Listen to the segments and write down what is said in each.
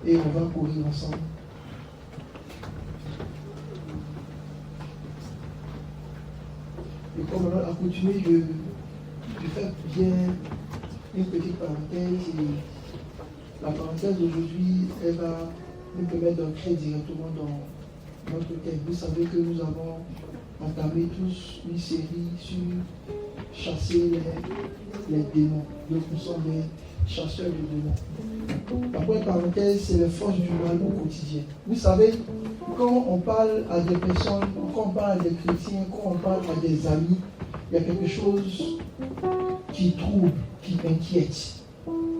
et on va courir ensemble. Et comme on a continué, je fais bien une petite parenthèse. Et la parenthèse d'aujourd'hui, elle va nous permettre d'entrer directement dans notre thème. Vous savez que nous avons entamé tous une série sur chasser les démons. Donc nous sommes des chasseurs de démons. La première parenthèse, c'est les forces du mal au quotidien. Vous savez, quand on parle à des personnes, quand on parle à des chrétiens, quand on parle à des amis, il y a quelque chose qui trouble, qui inquiète.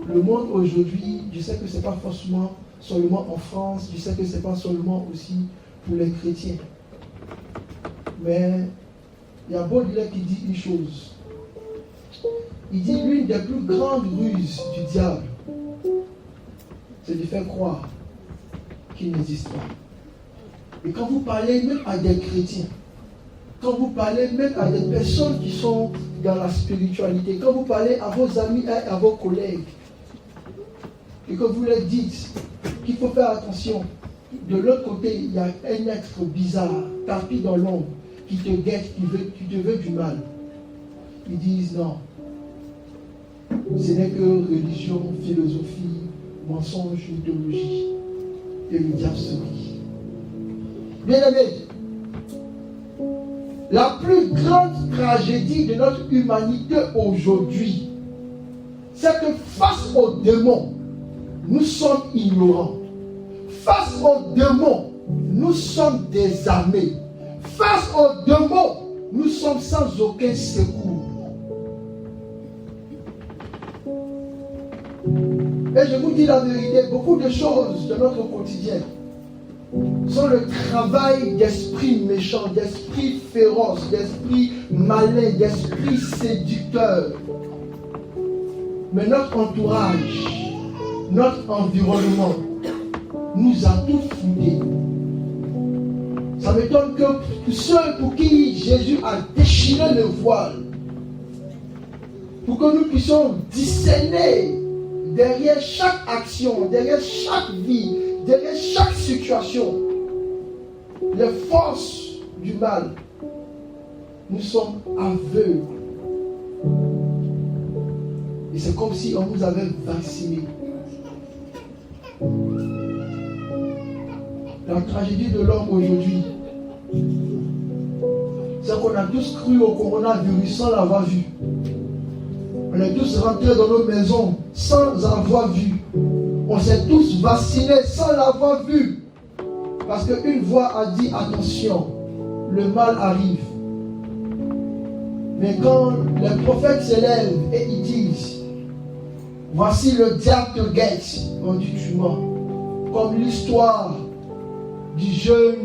Le monde aujourd'hui, je sais que ce n'est pas forcément seulement en France, je sais que ce n'est pas seulement aussi pour les chrétiens. Mais il y a Baudelaire qui dit une chose. Il dit l'une des plus grandes ruses du diable, c'est de faire croire qu'il n'existe pas. Et quand vous parlez même à des chrétiens, quand vous parlez même à des personnes qui sont dans la spiritualité, quand vous parlez à vos amis et à vos collègues, et que vous leur dites qu'il faut faire attention, de l'autre côté, il y a un être bizarre, tapis dans l'ombre, qui te guette, qui te veut du mal. Ils disent non. Ce n'est que religion, philosophie, mensonge, mythologie. Et le diable sourit. Bien aimé, la plus grande tragédie de notre humanité aujourd'hui, c'est que face aux démons, nous sommes ignorants. Face aux démons, nous sommes désarmés. Face aux démons, nous sommes sans aucun secours. Et je vous dis la vérité, beaucoup de choses de notre quotidien sont le travail d'esprits méchants, d'esprits féroces, d'esprits malins, d'esprits séducteurs. Mais notre entourage, notre environnement nous a tout foudés. Ça m'étonne que ceux pour qui Jésus a déchiré le voile, pour que nous puissions discerner derrière chaque action, derrière chaque vie, derrière chaque situation, les forces du mal, nous sommes aveugles. Et c'est comme si on nous avait vaccinés. La tragédie de l'homme aujourd'hui, c'est qu'on a tous cru au coronavirus sans l'avoir vu. On est tous rentrés dans nos maisons sans avoir vu. On s'est tous vaccinés sans l'avoir vu. Parce qu'une voix a dit attention, le mal arrive. Mais quand les prophètes s'élèvent et ils disent voici le diable te guette, on dit tu mens. Comme l'histoire du jeune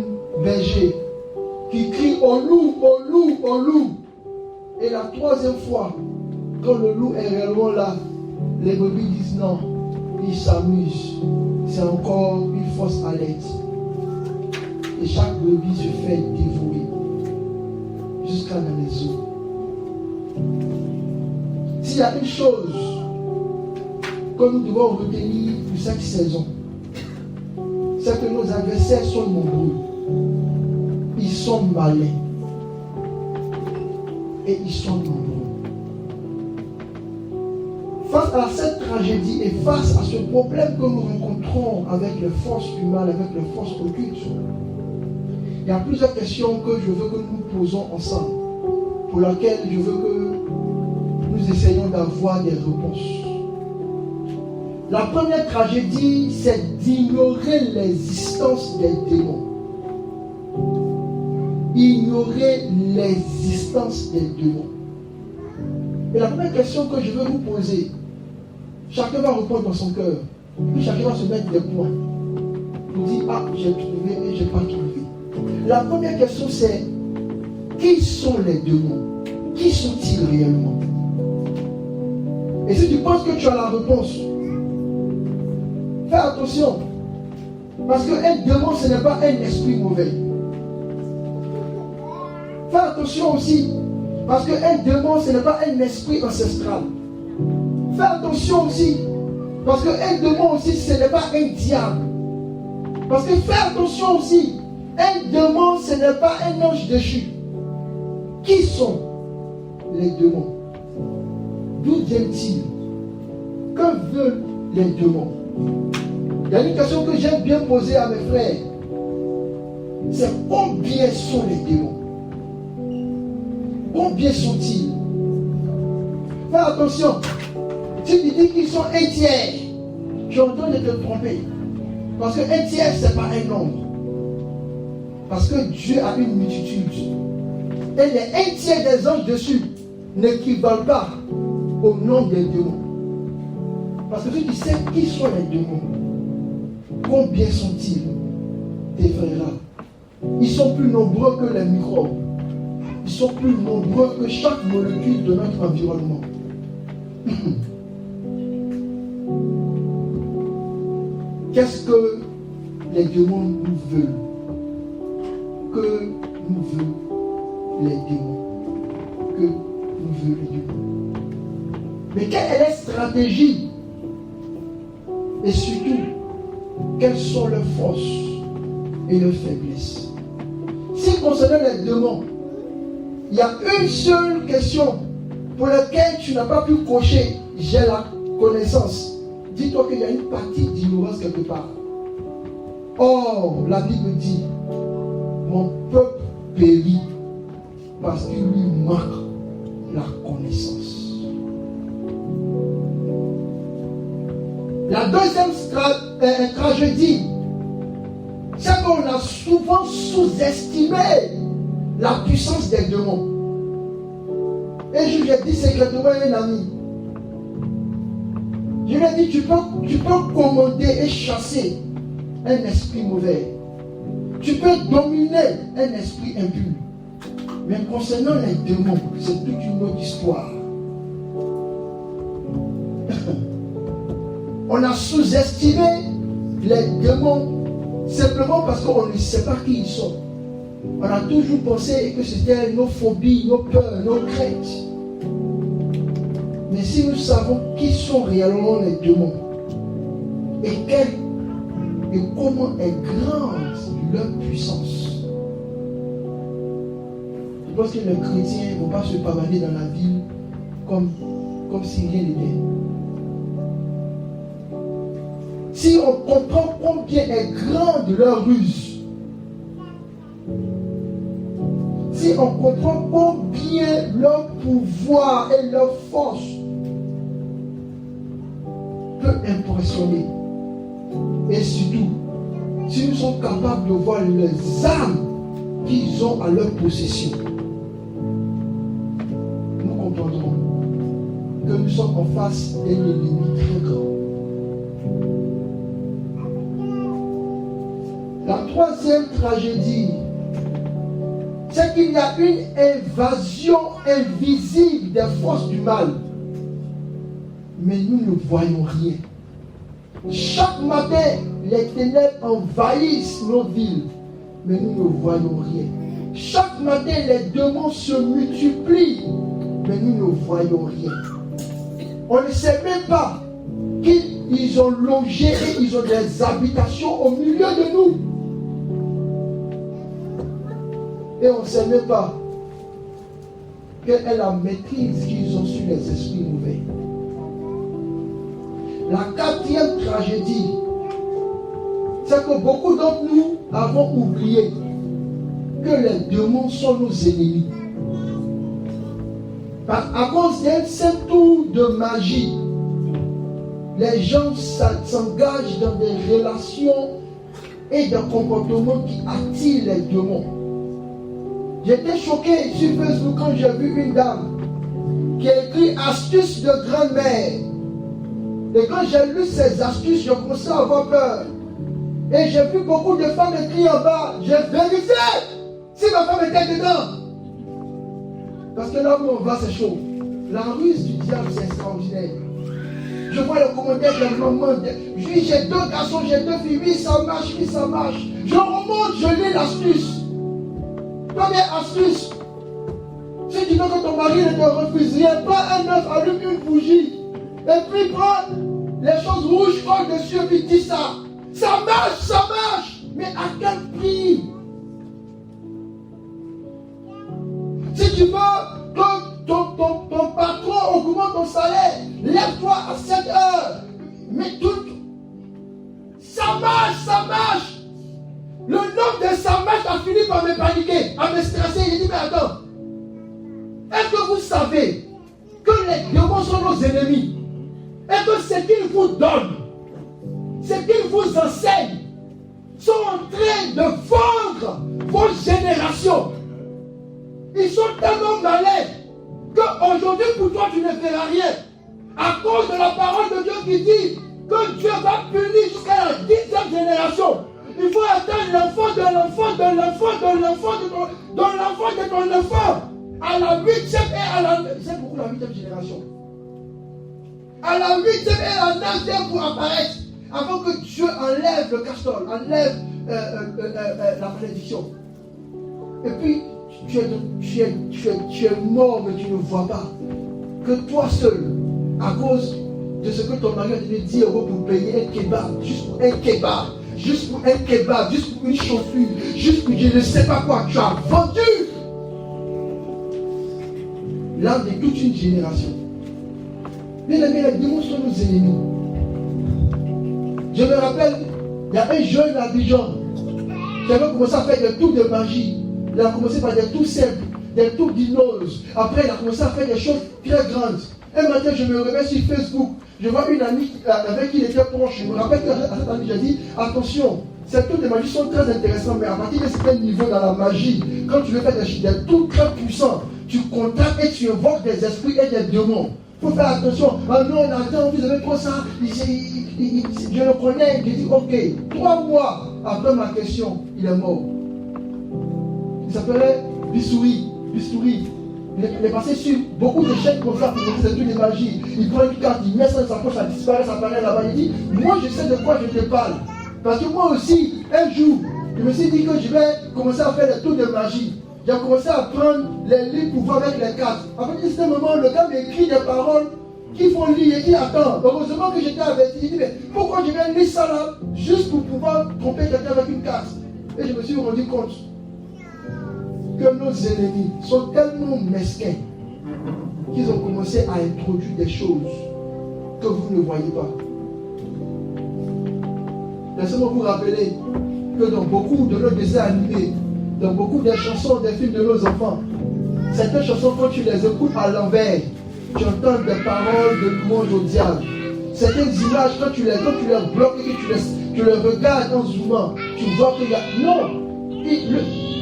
berger qui crie au loup, au loup, au loup. Et la troisième fois, quand le loup est réellement là, les brebis disent non, ils s'amusent. C'est encore une fausse alerte. Et chaque brebis se fait dévouer jusqu'à dans les eaux. S'il y a une chose que nous devons retenir pour cette saison, c'est que nos adversaires sont nombreux. Ils sont malins. Et ils sont nombreux. Face à cette tragédie et face à ce problème que nous rencontrons avec les forces du mal, avec les forces occultes, il y a plusieurs questions que je veux que nous posons ensemble, pour lesquelles je veux que nous essayions d'avoir des réponses. La première tragédie, c'est d'ignorer l'existence des démons. Ignorer l'existence des démons. Et la première question que je veux vous poser, chacun va répondre dans son cœur, puis chacun va se mettre des points. Pour dire, ah, j'ai trouvé et je n'ai pas trouvé. La première question, c'est, qui sont les démons? Qui sont-ils réellement? Et si tu penses que tu as la réponse, fais attention. Parce qu'un démon, ce n'est pas un esprit mauvais. Fais attention aussi. Parce qu'un démon, ce n'est pas un esprit ancestral. Fais attention aussi. Parce qu'un démon aussi, ce n'est pas un diable. Parce que fais attention aussi. Un démon, ce n'est pas un ange déchu. Qui sont les démons? D'où viennent-ils? Que veulent les démons? Il y a une question que j'aime bien poser à mes frères. C'est combien sont les démons? Combien sont-ils? Fais attention. Si tu dis qu'ils sont un tiers, tu es en train de te tromper. Parce qu'un tiers, ce n'est pas un nombre. Parce que Dieu a une multitude. Et les un tiers des anges dessus n'équivalent pas au nombre des démons. Parce que si tu sais qui sont les démons, combien sont-ils? Tes frères, ils sont plus nombreux que les microbes. Ils sont plus nombreux que chaque molécule de notre environnement. Qu'est-ce que les démons nous veulent? Que nous veulent les démons? Que nous veulent les démons? Mais quelle est la stratégie? Et surtout, quelles sont leurs forces et leurs faiblesses? Si concernant les démons, il y a une seule question pour laquelle tu n'as pas pu cocher, j'ai la connaissance. Dis-toi qu'il y a une partie d'ignorance quelque part. Or, la Bible dit, mon peuple périt parce qu'il lui manque la connaissance. La deuxième tragédie, c'est qu'on a souvent sous-estimé la puissance des démons. Et je lui ai dit secrètement à un ami, je lui ai dit, tu peux commander et chasser un esprit mauvais. Tu peux dominer un esprit impur. Mais concernant les démons, c'est toute une autre histoire. On a sous-estimé les démons simplement parce qu'on ne sait pas qui ils sont. On a toujours pensé que c'était nos phobies, nos peurs, nos craintes. Mais si nous savons qui sont réellement les démons et comment est grande leur puissance, je pense que les chrétiens ne vont pas se pavaner dans la ville comme si rien n'était. Si on comprend combien est grande leur ruse, si on comprend combien leur pouvoir et leur force peut impressionner, et surtout, si nous sommes capables de voir les armes qu'ils ont à leur possession, nous comprendrons que nous sommes en face d'un ennemi très grand. La troisième tragédie, c'est qu'il y a une invasion invisible des forces du mal. Mais nous ne voyons rien. Chaque matin, les ténèbres envahissent nos villes, mais nous ne voyons rien. Chaque matin, les démons se multiplient, mais nous ne voyons rien. On ne sait même pas qu'ils ont logé et ils ont des habitations au milieu de nous. Et on ne sait même pas quelle est la maîtrise qu'ils ont sur les esprits mauvais. La quatrième tragédie, c'est que beaucoup d'entre nous avons oublié que les démons sont nos ennemis. À cause d'un seul tour de magie, les gens s'engagent dans des relations et des comportements qui attirent les démons. J'étais choqué sur Facebook quand j'ai vu une dame qui a écrit astuces de grand-mère. Et quand j'ai lu ces astuces, j'ai commencé à avoir peur. Et j'ai vu beaucoup de femmes écrire en bas. J'ai vérifié si ma femme était dedans. Parce que là où on va, c'est chaud. La ruse du diable, c'est extraordinaire. Je vois les commentaires des mamans. Oui, j'ai deux garçons, j'ai deux filles. Oui, ça marche, oui, ça marche. Je remonte, je lis l'astuce. Première astuce. Si tu veux que ton mari ne te refuse rien, prends un œuf, allume une bougie. Et puis prends les choses rouges par-dessus et puis dis ça. Ça marche, ça marche. Mais à quel prix? Si tu veux que ton patron augmente ton salaire, lève-toi à 7 heures. Mais tout, ça marche. Le nombre de ça marche a fini par me paniquer, à me stresser. J'ai dit, mais attends, est-ce que vous savez que les démons sont nos ennemis? Et que ce qu'ils vous donnent, ce qu'ils vous enseignent, sont en train de vendre vos générations. Ils sont tellement malins qu'aujourd'hui pour toi tu ne feras rien. À cause de la parole de Dieu qui dit que Dieu va punir jusqu'à la 10e génération. Il faut attendre l'enfant de l'enfant de l'enfant de l'enfant de l'enfant de ton enfant. À la 8e et à la... C'est beaucoup la 8e génération. À la 8e et à la 9e pour apparaître. Avant que Dieu enlève le castor, enlève la malédiction. Et puis, tu es mort, mais tu ne vois pas. Que toi seul, à cause de ce que ton mari a donné 10 euros pour payer un kebab, juste pour un kebab, juste pour une chaussure, juste pour je ne sais pas quoi, tu as vendu l'âme de toute une génération. Bien aimé, les démons sont nos ennemis. Je me rappelle, il y a un jeune à Abidjan qui avait commencé à faire des tours de magie. Il a commencé par des tours simples, des tours d'hypnose. Après, il a commencé à faire des choses très grandes. Un matin, je me réveille sur Facebook. Je vois une amie avec qui il était proche. Je me rappelle qu'à cette amie, j'ai dit, attention, ces tours de magie sont très intéressants, mais à partir d'un certain niveau dans la magie, quand tu veux faire des tours très puissants, tu contactes et tu invoques des esprits et des démons. Il faut faire attention. Ah non, attends, vous avez trop ça. Je le connais. J'ai dit, ok. 3 mois après ma question, il est mort. Il s'appelait Bistouri. Il est passé sur beaucoup de chaînes comme ça pour montrer des trucs de magie. Il prend une carte, il met ça dans sa poche, ça disparaît, ça apparaît là-bas. Il dit, moi je sais de quoi je te parle. Parce que moi aussi, un jour, je me suis dit que je vais commencer à faire des tours de magie. J'ai commencé à prendre les livres pour voir avec les cartes. À partir de ce moment, le gars m'écrit des paroles qu'il faut lire et qui attend. Heureusement que j'étais averti. Il dit, mais pourquoi je vais lire ça là, juste pour pouvoir tromper quelqu'un avec une carte? Et je me suis rendu compte que nos ennemis sont tellement mesquins qu'ils ont commencé à introduire des choses que vous ne voyez pas. Laissez-moi vous rappeler que dans beaucoup de nos dessins animés, dans beaucoup des chansons, des films de nos enfants, certaines chansons, quand tu les écoutes à l'envers, tu entends des paroles de louange au diable. Certaines images, quand tu les bloques et que tu les regardes en zoomant, tu vois qu'il y a... Non!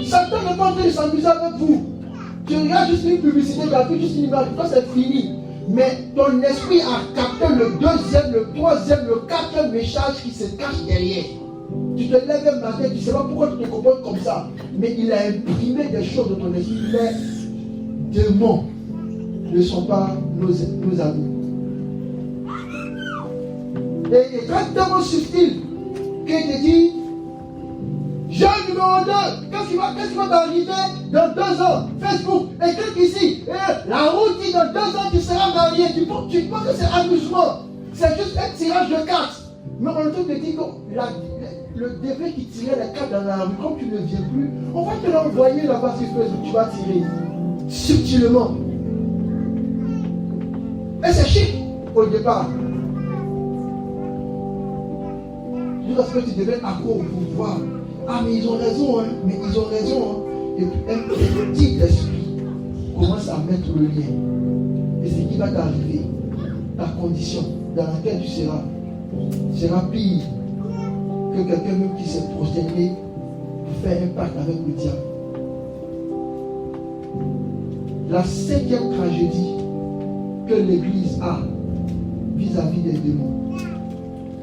Satan n'est pas en train de s'amuser avec vous. Tu regardes juste une publicité gratuite, juste une image, quand c'est fini. Mais ton esprit a capté le 2e, le 3e, le 4e message qui se cache derrière. Tu te lèves un matin, tu ne sais pas pourquoi tu te comportes comme ça. Mais il a imprimé des choses dans ton esprit. Les démons ne sont pas nos amis. Et il est tellement subtil qu'il te dit, jeune numéro 2, qu'est-ce qui va t'arriver dans 2 ans? Facebook, écris ici. La route dit dans 2 ans tu seras marié. Tu penses que c'est amusement. C'est juste un tirage de cartes. Mais on te dit que le dévin qui tirait les cartes dans la rue, comme tu ne viens plus, on va te l'envoyer là-bas sur Facebook, tu vas tirer. Subtilement. Et c'est chic au départ. Jusqu'à ce que tu deviennes accro au pouvoir. Ah mais ils ont raison, hein. Mais ils ont raison, hein. Et puis un petit esprit commence à mettre le lien. Et ce qui va t'arriver, ta condition dans laquelle tu sera pire que quelqu'un même qui s'est prosterné pour faire un pacte avec le diable. La 5e tragédie que l'Église a vis-à-vis des démons.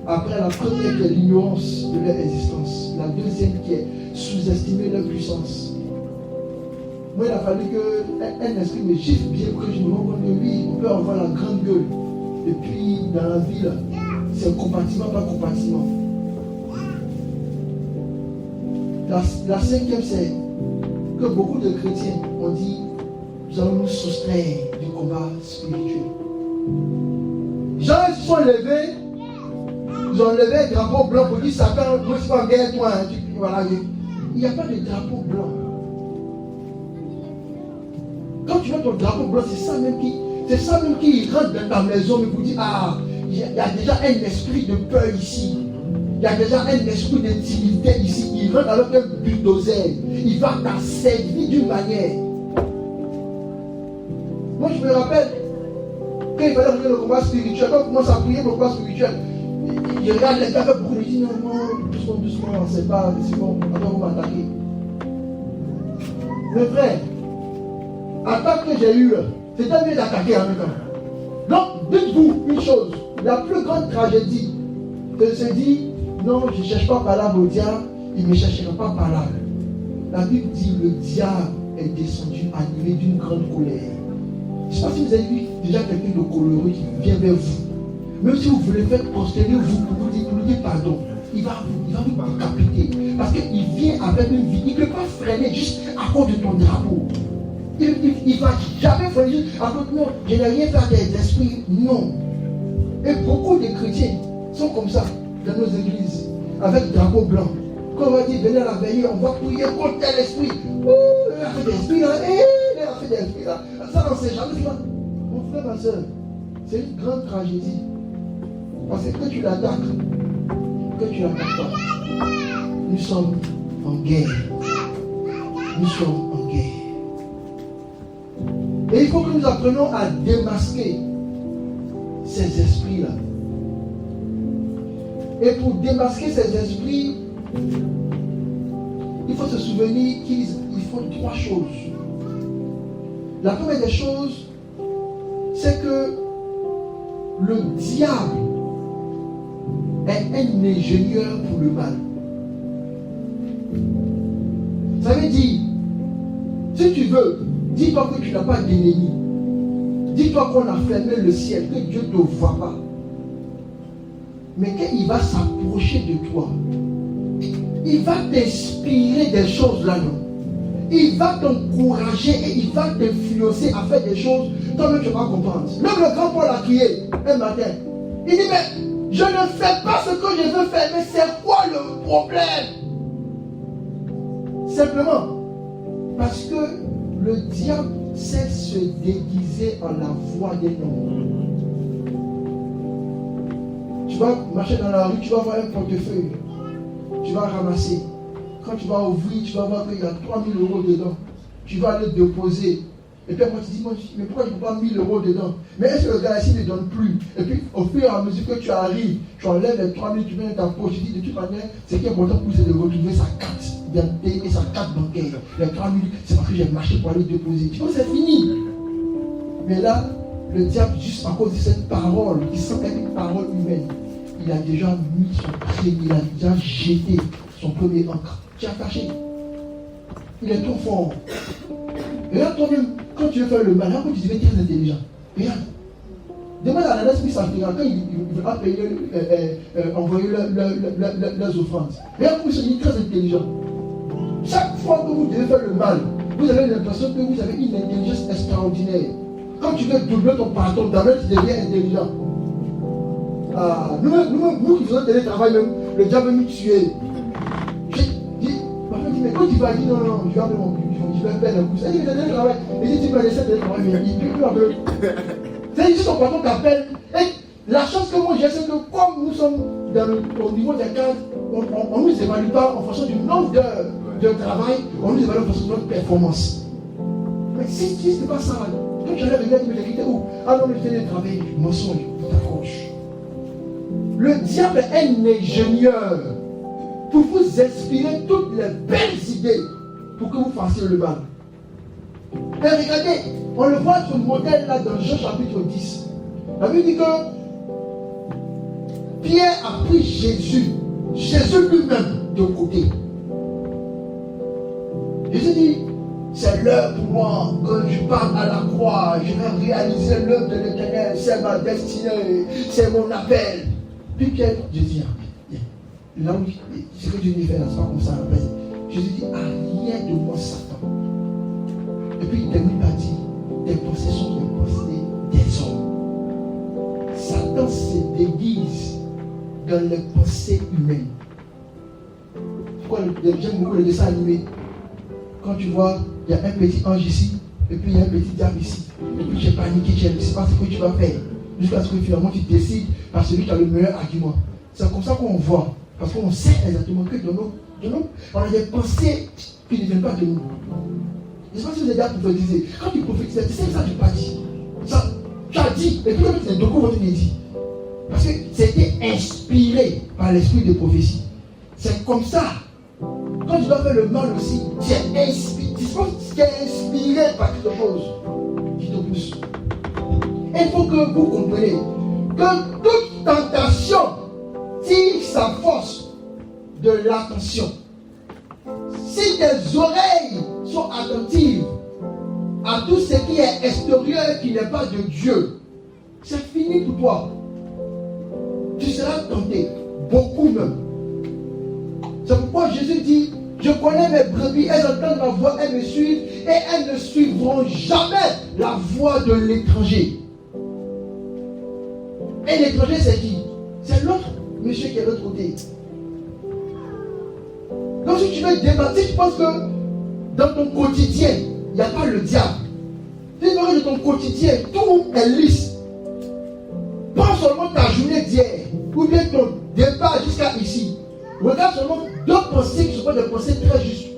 Après la première qui est l'ignorance de leur existence, la deuxième qui est sous-estimer leur puissance. Moi, il a fallu qu'un esprit me gifle bien que je me rende compte que oui, on peut avoir la grande gueule. Et puis, dans la vie, là, c'est compartiment par compartiment. La 5e, c'est que beaucoup de chrétiens ont dit, nous allons nous soustraire du combat spirituel. Gens se sont levés, ils vous enlevez un drapeau blanc pour dire Satan, moi je suis en guerre, toi. Hein. Voilà. Il n'y a pas de drapeau blanc. Quand tu vois ton drapeau blanc, c'est ça même qui rentre dans ta maison, mais vous dit, ah, il y a déjà un esprit de peur ici. Il y a déjà un esprit d'intimidité ici. Il rentre avec un bulldozer. Il va t'asservir d'une manière. Moi, je me rappelle, quand il fallait regarder le combat spirituel, quand on commence à prier pour le combat spirituel, je regarde les gars avec beaucoup, je dis non, doucement, c'est pas, c'est bon, attends, vous m'attaquez. Mes frères, l'attaque que j'ai eue, c'était mieux d'attaquer en même temps. Donc, dites-vous une chose, la plus grande tragédie, de se dire, non, je ne cherche pas par là au diable, il ne me cherchera pas par là. La Bible dit, le diable est descendu animé d'une grande colère. Je ne sais pas si vous avez vu déjà quelqu'un de coloré qui vient vers vous. Même si vous voulez faire prosterner vous pour vous dire pardon, il va vous décapiter. Parce qu'il vient avec une vie. Il ne peut pas freiner juste à cause de ton drapeau. Il ne va jamais freiner juste à cause de non, je n'ai rien fait à des esprits. Non. Et beaucoup de chrétiens sont comme ça dans nos églises, avec drapeau blanc. Quand on va dire venez à la veillée, on va prier contre tel esprit. Il a fait des esprits là, il a fait des esprits là. Ça, on ne sait jamais. Mon frère, ma soeur, c'est une grande tragédie. Parce que tu l'attaques, pas, nous sommes en guerre. Nous sommes en guerre. Et il faut que nous apprenions à démasquer ces esprits-là. Et pour démasquer ces esprits, il faut se souvenir qu'il faut 3 choses. La première des choses, c'est que le diable est un ingénieur pour le mal. Ça veut dire, si tu veux, dis-toi que tu n'as pas d'ennemi. Dis-toi qu'on a fermé le ciel, que Dieu ne te voit pas. Mais quand il va s'approcher de toi, il va t'inspirer des choses là-dedans. Il va t'encourager et il va t'influencer à faire des choses toi-même tu ne vas pas comprendre. Même le grand Paul a crié un matin. Il dit, mais je ne fais pas ce que je veux faire, mais c'est quoi le problème? Simplement, parce que le diable sait se déguiser en la voix des noms. Tu vas marcher dans la rue, tu vas voir un portefeuille. Tu vas ramasser. Quand tu vas ouvrir, tu vas voir qu'il y a 3 000 euros dedans. Tu vas le déposer. Et puis après tu dis, mais pourquoi je ne peux pas 1 000 euros dedans? Mais est-ce que le gars ici ne donne plus? Et puis au fur et à mesure que tu arrives, tu enlèves les 3 000, tu mets dans ta poche. Tu dis de toute manière, ce qui est important pour lui, c'est de retrouver sa carte d'identité et sa carte bancaire. Les 3 000, c'est parce que j'ai marché pour aller déposer. Tu vois, c'est fini. Mais là, le diable, juste à cause de cette parole, qui semble être une parole humaine, il a déjà mis son premier, il a déjà jeté son premier encre. Tu as caché. Il est trop fort. Regarde toi-même, quand tu veux faire le mal, quand tu deviens très intelligent. Regarde. Demande à l'ananas puis ça quand il va payer, envoyer leurs offrandes. Regarde comment ils sont très intelligents. Chaque fois que vous devez faire le mal, vous avez l'impression que vous avez une intelligence extraordinaire. Quand tu veux doubler ton patron, tu deviens intelligent. Nous qui faisons télétravail même, le diable nous tuer. Ma femme dit, mais quand tu vas dire non, je vais appeler mon but, je vais faire le pouce. Elle dit, mais télétravail. Elle dit, tu vas laisser télétravail, mais il ne peut plus appeler. C'est juste son patron qui appelle. Et la chance que moi j'ai, c'est que comme nous sommes au niveau des cases, on ne nous évalue pas en fonction du nombre d'heures de travail, on nous évalue en fonction de notre performance. Mais si ce n'est pas ça, quand j'allais regarder, mais j'ai quitté où? Ah non, mais je télétravail, mensonge, t'accroches. Le diable est un ingénieur pour vous inspirer toutes les belles idées pour que vous fassiez le mal. Et regardez, on le voit sur le modèle là dans Jean chapitre 10. La Bible dit que Pierre a pris Jésus lui-même de côté. Jésus dit, c'est l'heure pour moi que je parte à la croix, je vais réaliser l'œuvre de l'Éternel, c'est ma destinée, c'est mon appel. Puis Pierre, Jésus dit, là où ce que Dieu lui fait, c'est pas comme ça. Jésus dit, arrière de moi Satan. Et puis il termine par dire, tes pensées sont les pensées des hommes. Satan se déguise dans les pensées humaines. J'aime beaucoup les dessins animés. Quand tu vois, il y a un petit ange ici, et puis il y a un petit diable ici. Et puis tu es paniqué, tu ne sais pas ce que tu vas faire. Jusqu'à ce que finalement tu décides par celui qui a le meilleur argument. C'est comme ça qu'on voit. Parce qu'on sait exactement que dans nos, on a des pensées qui ne viennent pas de nous. Je ne sais pas si vous avez déjà prophétisé. Quand tu prophétises, tu sais que ça tu n'as pas dit. Ça, tu as dit, et puis tu as dit. Parce que c'était inspiré par l'esprit de prophétie. C'est comme ça. Quand tu dois faire le mal aussi, tu es inspiré par quelque chose qui te pousse. Il faut que vous compreniez que toute tentation tire sa force de l'attention. Si tes oreilles sont attentives à tout ce qui est extérieur, qui n'est pas de Dieu, c'est fini pour toi. Tu seras tenté, beaucoup même. C'est pourquoi Jésus dit, je connais mes brebis, elles entendent ma voix, elles me suivent, et elles ne suivront jamais la voix de l'étranger. Et l'étranger, c'est qui? C'est l'autre monsieur qui est de l'autre côté. Donc si tu veux débattre, si tu penses que dans ton quotidien, il n'y a pas le diable, si tu vois que dans ton quotidien, tout est lisse, pas seulement ta journée d'hier, ou bien ton départ jusqu'à ici. Regarde seulement deux pensées qui sont des pensées très justes.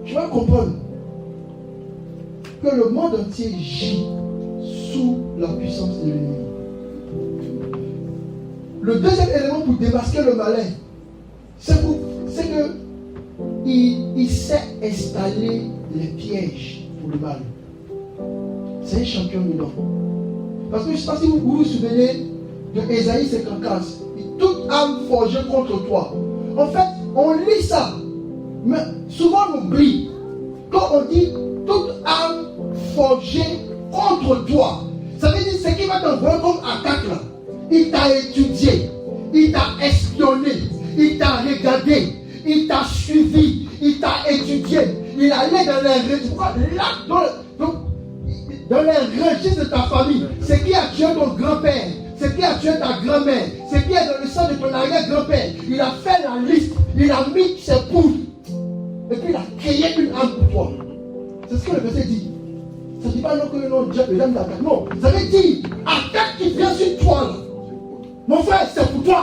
Tu vas comprendre que le monde entier gît sous la puissance de l'ennemi. Le deuxième élément pour démasquer le malin, c'est que il sait installer les pièges pour le mal. C'est un champion dedans. Parce que je ne sais pas si vous vous souvenez de Ésaïe 54. Toute âme forgée contre toi. En fait, on lit ça. Mais souvent on oublie. Quand on dit toute âme forgée contre toi, ça veut dire ce qui va t'envoyer comme attaque là. Il t'a étudié, il t'a espionné, il t'a regardé, il t'a suivi, il t'a étudié, il allait dans les registres. Là, dans les registres de ta famille, ce qui a tué ton grand-père, ce qui a tué ta grand-mère, ce qui est dans le sang de ton arrière-grand-père, il a fait la liste, il a mis ses poudres, et puis il a créé une âme pour toi. C'est ce que le verset dit. Ça ne dit pas non que non, Dieu l'aime d'attaque. Non, ça veut dire, attaque qui vient sur toi là. Mon frère, c'est pour toi.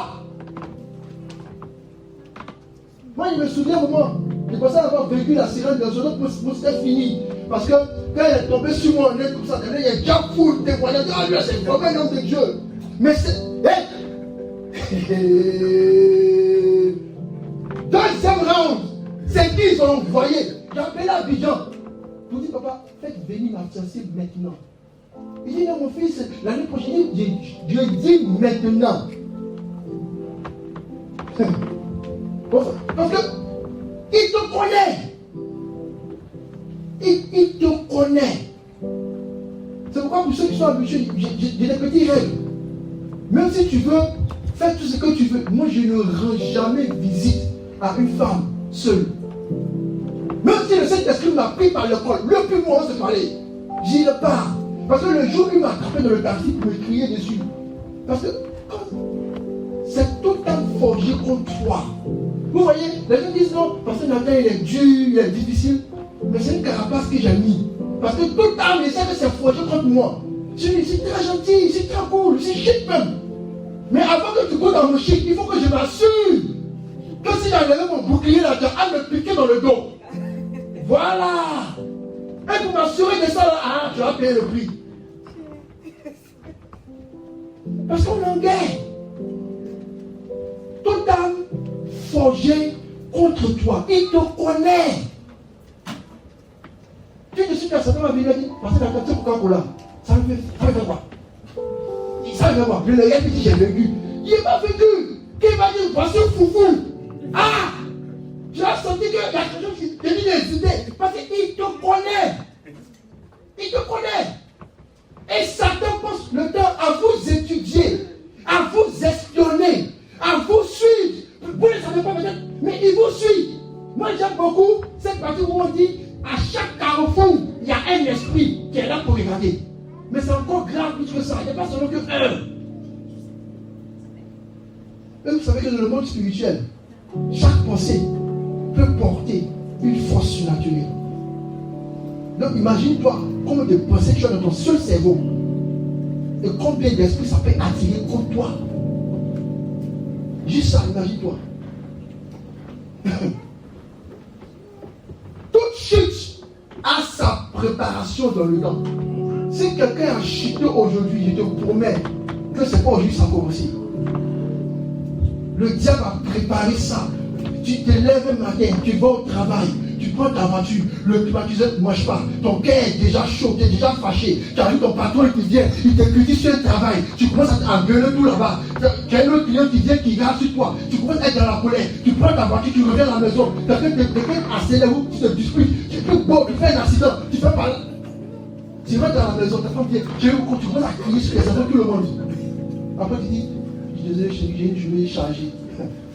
Moi, il me souvient un moment, je pensais avoir vécu la sirène dans un autre monde, c'était fini. Parce que quand elle est tombée sur moi, on est comme ça, il y a déjà foule de témoignages. Ah, lui, c'est vraiment un homme de Dieu. Mais c'est. Deuxième round, c'est qui ils ont envoyé. J'ai appelé Abidjan. Je lui dis, papa, faites venir ma fiancée maintenant. Il dit, non, mon fils, l'année prochaine, je dis maintenant. Parce que il te connaît. Il te connaît. C'est pourquoi pour ceux qui sont habitués, j'ai des petits rêves. Même si tu veux faire tout ce que tu veux, moi je ne rends jamais visite à une femme seule. Même si le Saint-Esprit m'a pris par le col, le plus moi on se parlait, j'y le pars. Parce que le jour où il m'a attrapé dans le taxi pour me crier dessus. Parce que c'est tout un forgé contre toi. Vous voyez, les gens disent non, parce que Nathan il est dur, il est difficile. Mais c'est une carapace que j'ai mis. Parce que toute âme essaie de se forger contre moi. Je suis très gentil, c'est très cool, c'est chic même. Mais avant que tu go dans mon chic, il faut que je m'assure que si j'enlève mon bouclier là, tu vas me piquer dans le dos. Voilà. Et pour m'assurer de ça, là, tu vas payer le prix. Parce qu'on est en guerre. Toute âme forgée contre toi, il te connaît. Tu te suis que Satan va venir et dire, parce que la cantine Coca-Cola, ça me fait quoi? Ça me fait quoi? Je le regarde et dit, j'ai vécu. Il n'est pas vécu. Qu'il va dire, voici un foufou. Ah! J'ai senti qu'il y a quelque chose qui te dit des idées. Parce qu'il te connaît. Il te connaît. Et Satan passe le temps à vous étudier, à vous espionner, à vous suivre. Vous ne savez pas peut-être, mais il vous suit. Moi j'aime beaucoup cette partie où on dit à chaque carrefour, il y a un esprit qui est là pour regarder. Mais c'est encore grave plus que ça. Il n'y a pas seulement que un. Et vous savez que dans le monde spirituel, chaque pensée peut porter une force surnaturelle. Donc imagine-toi combien de pensées tu as dans ton seul cerveau et combien d'esprits ça peut attirer contre toi. Juste ça, imagine-toi. Toute chute a sa préparation dans le temps. Si quelqu'un a chuté aujourd'hui, je te promets que c'est pas aujourd'hui que ça a commencé. Le diable a préparé ça. Tu te lèves un matin, tu vas au travail, tu prends ta voiture, le climatiseur ne marche pas, ton cœur est déjà chaud, tu es déjà fâché, tu as vu ton patron qui vient, il te critique sur le travail, tu commences à gueuler tout là-bas, tu as un autre client qui vient, qui regarde sur toi, tu commences à être dans la colère, tu prends ta voiture, tu reviens à la maison, quelqu'un accélère ou tu te disputes, tu fais un accident, tu fais pas là. Tu rentres dans la maison, ta femme vient, tu commences à crier sur les enfants, tout le monde. Après tu dis, désolé chérie, je vais charger.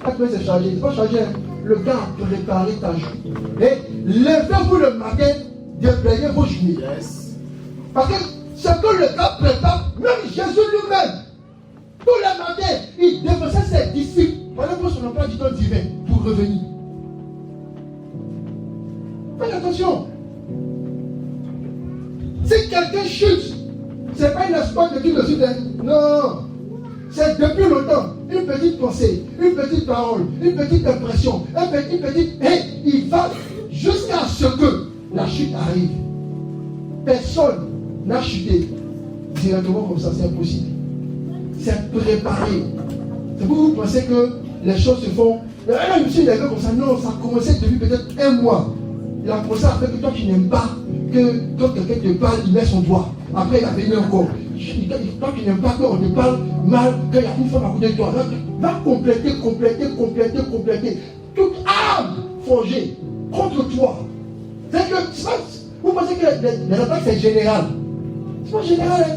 Quand tu vas se charger, il ne faut pas charger. Le gars a préparé ta journée. Et levez-vous le matin, déployez vos journées. Yes. Parce que ce que le gars prépare, même Jésus lui-même, tous les matins, il défonçait ses disciples. Voilà pour son emploi du temps divin, pour revenir. Faites attention. Si quelqu'un chute, ce n'est pas une espoir de Dieu de suite. Non. C'est depuis longtemps. Une petite pensée, une petite parole, une petite impression, une petite. Et il va jusqu'à ce que la chute arrive. Personne n'a chuté directement comme ça, c'est impossible. C'est préparé. C'est pour vous pensez que les choses se font. Je me suis levé comme ça. Non, ça a commencé depuis peut-être un mois. Il a commencé à faire que toi qui n'aimes pas que quand quelqu'un te parle, il met son doigt. Après, il a venu encore. Toi qui n'aimes pas qu'on te parle mal, qu'il y a une femme à côté de toi, va compléter. Toute arme forgée contre toi. C'est que, vous pensez que les attaques c'est général. C'est pas général. Hein?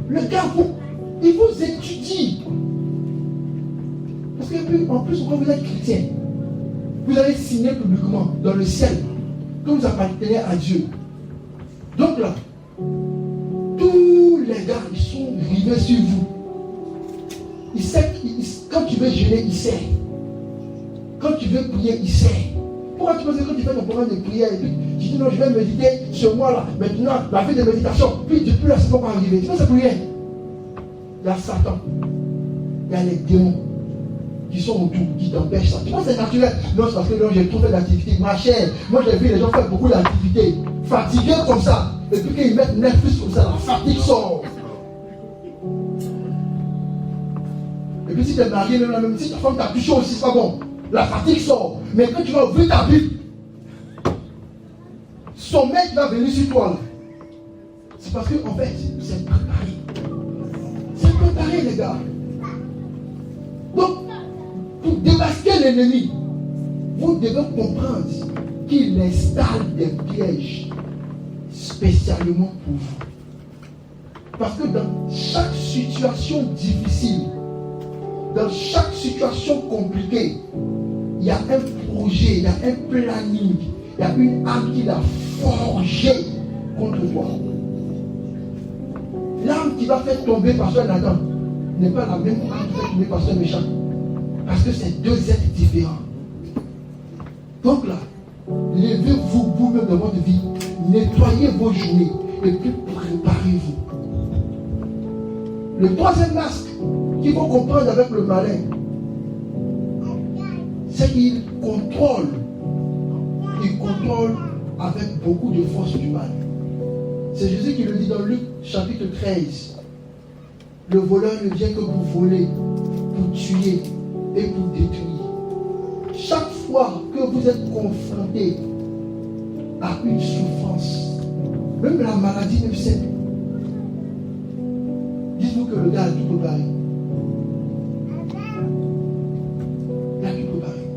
Le gars, il vous étudie. Parce que, en plus, quand vous êtes chrétien, vous allez signer publiquement dans le ciel que vous appartenez à Dieu. Donc là, tous les gars, ils sont rivés sur vous. Il sait, quand tu veux jeûner, il sait. Quand tu veux prier, il sait. Pourquoi tu penses que quand tu fais ton programme de prière et puis tu dis non, je vais méditer ce mois-là, maintenant, la vie de méditation, puis depuis là, ça ne va pas arriver. Tu vois, c'est pour rien. Il y a Satan, il y a les démons qui sont autour, qui t'empêchent ça. Tu vois, c'est naturel. Non, c'est parce que non, j'ai trop fait d'activité. Ma chère, moi j'ai vu les gens faire beaucoup d'activités, fatigués comme ça. Et puis qu'ils mettent Netflix comme ça, la fatigue sort. Et puis si tu es marié, même si ta femme t'a touché aussi, c'est pas bon. La fatigue sort. Mais quand tu vas ouvrir ta Bible, son mec va venir sur toi. Là. C'est parce qu'en fait, c'est préparé. C'est préparé, les gars. Donc, pour démasquer l'ennemi, vous devez comprendre qu'il installe des pièges spécialement pour vous. Parce que dans chaque situation difficile, dans chaque situation compliquée, il y a un projet, il y a un planning, il y a une âme qui l'a forgé contre toi. L'âme qui va faire tomber Pasteur Nathan n'est pas la même âme qui va tomber Pasteur Méchant. Parce que c'est deux êtres différents. Donc là, levez-vous vous-même dans votre vie, nettoyez vos journées et puis préparez-vous. Le troisième masque qu'il faut comprendre avec le malin, c'est qu'il contrôle. Il contrôle avec beaucoup de force du mal. C'est Jésus qui le dit dans Luc chapitre 13. Le voleur ne vient que pour voler, pour tuer et pour détruire. Chaque fois que vous êtes confronté à une souffrance, même la maladie même simple, dites-vous que le gars a tout préparé. Il a tout préparé.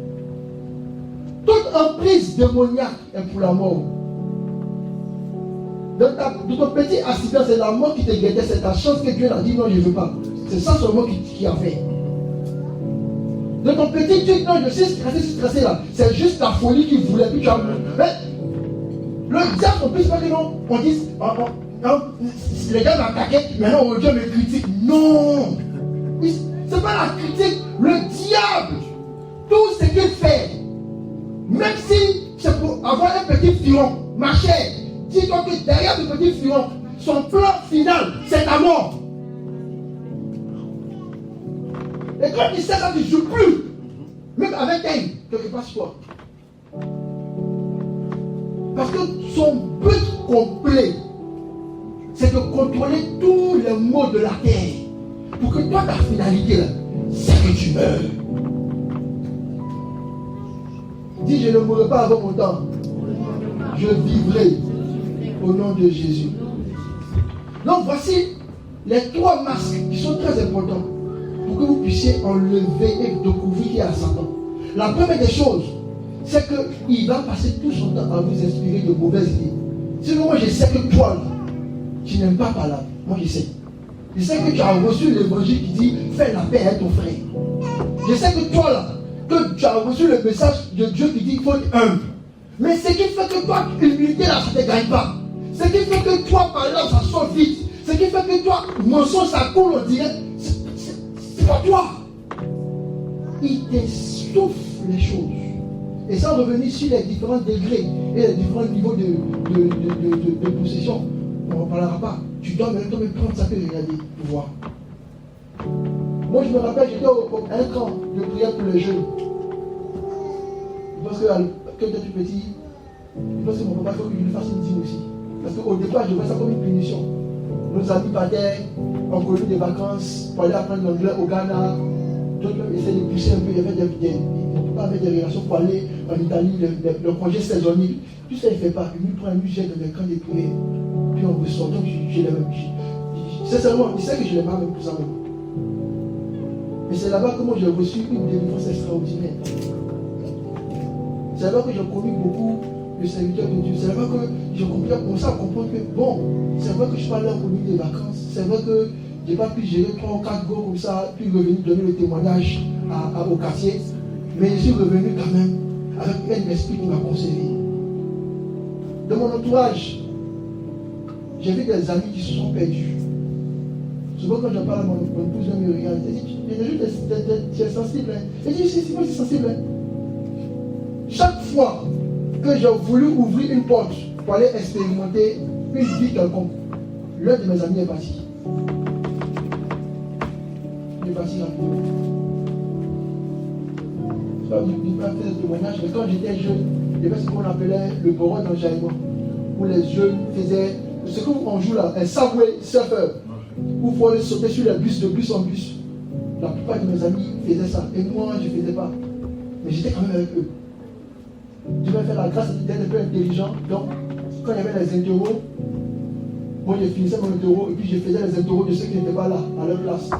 Toute emprise démoniaque est pour la mort. Dans ton petit accident, c'est la mort qui te guettait. C'est ta chance que Dieu a dit non, je ne veux pas. C'est ça seulement qui a fait. De ton petit truc, non, je suis stressé là. C'est juste ta folie qui voulait. Puis tu as... Mais le diable, on ne peut pas que non. On dit, les gars m'attaquaient, maintenant Dieu me critique. Non. c'est pas la critique. Le diable, tout ce qu'il fait, même si c'est pour avoir un petit filon, ma chère, dis-toi que derrière ce petit filon, son plan final, c'est ta mort. Et quand tu sais ça, tu ne joues plus. Même avec elle, quelque part quoi. Parce que son but complet, c'est de contrôler tous les maux de la terre. Pour que toi, ta finalité, là, c'est que tu meurs. Dis, je ne mourrai pas avant mon temps. Je vivrai au nom de Jésus. Donc voici les 3 masques qui sont très importants pour que vous puissiez enlever et découvrir qui est à Satan. La première des choses, c'est qu'il va passer tout son temps à vous inspirer de mauvaises idées. Sinon, moi je sais que toi, là, tu n'aimes pas parler. Moi je sais. Je sais que tu as reçu l'évangile qui dit fais la paix avec ton frère. Je sais que toi là, que tu as reçu le message de Dieu qui dit il faut être humble. Mais ce qui fait que toi, l'humilité là, ça ne te gagne pas. Ce qui fait que toi, par là, ça sort vite. Ce qui fait que toi, mensonge, ça coule, on dirait, c'est pas toi. Il t'essouffle les choses. Et sans revenir sur les différents degrés et les différents niveaux de possession, on ne parlera pas. Tu dois maintenant me prendre ça que regarder pour voir. Moi, je me rappelle, j'étais à un camp de prière pour les jeunes. Parce que quand j'étais petit, je pense que mon papa faut que je lui fasse une dîme aussi. Parce qu'au départ, je vois ça comme une punition. Nos amis partaient, on connaît des vacances pour aller apprendre l'anglais au Ghana. D'autres même essaient de pousser un peu, il y avait des relations pour aller en Italie, le congé saisonnier. Tout ça, il ne fait pas. Il nous prend un budget dans les camps de prière. Puis on ressort, donc je l'ai même. Sincèrement, il sait que je ne l'ai pas même pour ça même. Mais c'est là-bas que moi j'ai reçu une délivrance extraordinaire. C'est là-bas que j'ai connu beaucoup le serviteur de Dieu. C'est là-bas que j'ai commencé à comprendre que bon, c'est vrai que je parle là au milieu des vacances. C'est vrai que je n'ai pas pu gérer 3 ou 4 go comme ça, puis revenir donner le témoignage au quartier. Mais je suis revenu quand même avec un esprit qui m'a conservé. Dans mon entourage, j'ai vu des amis qui se sont perdus. Souvent quand je parle à mon épouse, elle me regarde, elle dit, tu es sensible. Elle dit, si, moi je suis sensible. Chaque fois que j'ai voulu ouvrir une porte pour aller expérimenter une vie quelconque, l'un de mes amis est parti. Il est parti rapidement. Je ne vais pas faire ce témoignage, mais quand j'étais jeune, il y avait ce qu'on appelait le boron d'enjaillement, où les jeunes faisaient ce qu'on joue là, un subway surfer, où il faut aller sauter sur les bus de bus en bus. La plupart de mes amis faisaient ça, et moi je ne faisais pas. Mais j'étais quand même avec eux. Dieu m'a fait la grâce d'être un peu intelligent, donc quand il y avait les interros, moi je finissais mon interro et puis je faisais les interros de ceux qui n'étaient pas là, à leur place.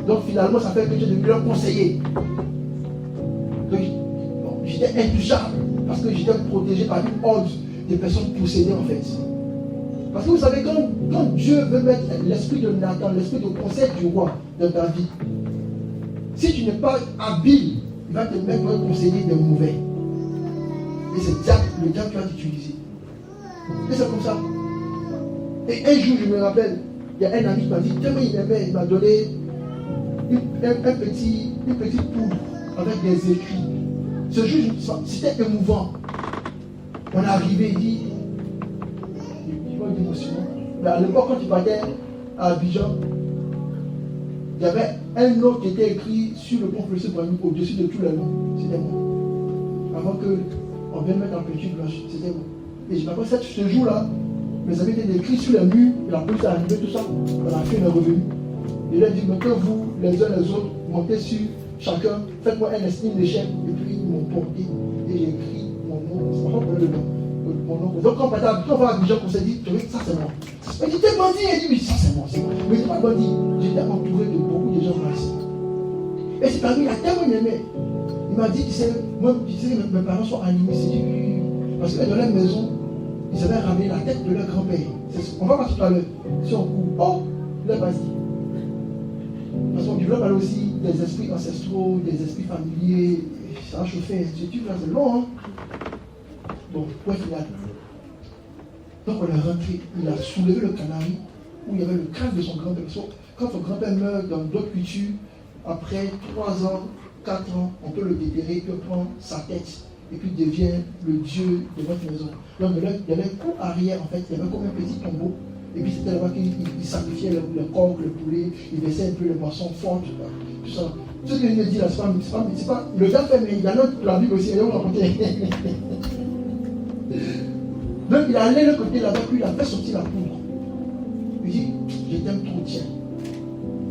Donc finalement ça fait que j'ai devenu leur conseiller. Donc j'étais intouchable parce que j'étais protégé par une horde de personnes possédées en fait. Parce que vous savez, quand Dieu veut mettre l'esprit de Nathan, l'esprit de conseil du roi dans ta vie, si tu n'es pas habile, il va te mettre un conseiller de mauvais. Et c'est le diable qui va t'utiliser. Et c'est comme ça. Et un jour, je me rappelle, il y a un ami qui m'a dit, tellement il m'aimait, il m'a donné une petite poudre avec des écrits. Ce jour, c'était émouvant. On est arrivé, il dit, mais à l'époque, quand tu partais à Abidjan, il y avait un nom qui était écrit sur le pont Fleury au-dessus de tous les noms. C'était moi. Avant qu'on vienne mettre en peinture blanche, c'était moi. Et je m'appelle ce jour-là, mes amis étaient écrits sur les murs, la police est arrivée, tout ça. On a fait un revenu. Et il a dit, maintenant vous, les uns les autres, montez sur chacun, faites-moi un estime d'échelle. Et puis ils m'ont porté. Et j'ai écrit mon nom, c'est pas le nom. Donc quand on va à Abidjan, on s'est dit, ça c'est moi. Mais tu étais bandit, il dit, oui, ça c'est moi. Mais je n'étais pas bandit, j'étais entouré de beaucoup de gens ici. Et c'est parmi, il a tellement aimé. Il m'a dit, tu sais, mes parents sont animés, c'est dit, parce que dans leur maison, ils avaient ramené la tête de leur grand-père. On va voir tout à l'heure. Si on coupe, oh, il est parti. Parce qu'on développe aussi des esprits ancestraux, des esprits familiers. Ça a chauffé, c'est long, hein. Bon, point final. Donc on est rentré, il a soulevé le canari, où il y avait le crâne de son grand-père. Quand son grand-père meurt dans d'autres cultures, après 3 ans, 4 ans, on peut le déterrer, il peut prendre sa tête et puis devient le Dieu de votre maison. Donc il y avait un coup arrière, en fait, il y avait comme un petit tombeau. Et puis c'était là-bas qu'il sacrifiait le corps, le poulet, il baissait un peu les moissons fortes, tout ça. Ce que je me dis là, c'est pas le gars fait, mais il y en a la Bible aussi, elle est où la côté. Donc il est allé de l'autre côté là-bas, puis il a fait sortir la poudre. Il dit, je t'aime trop, tiens.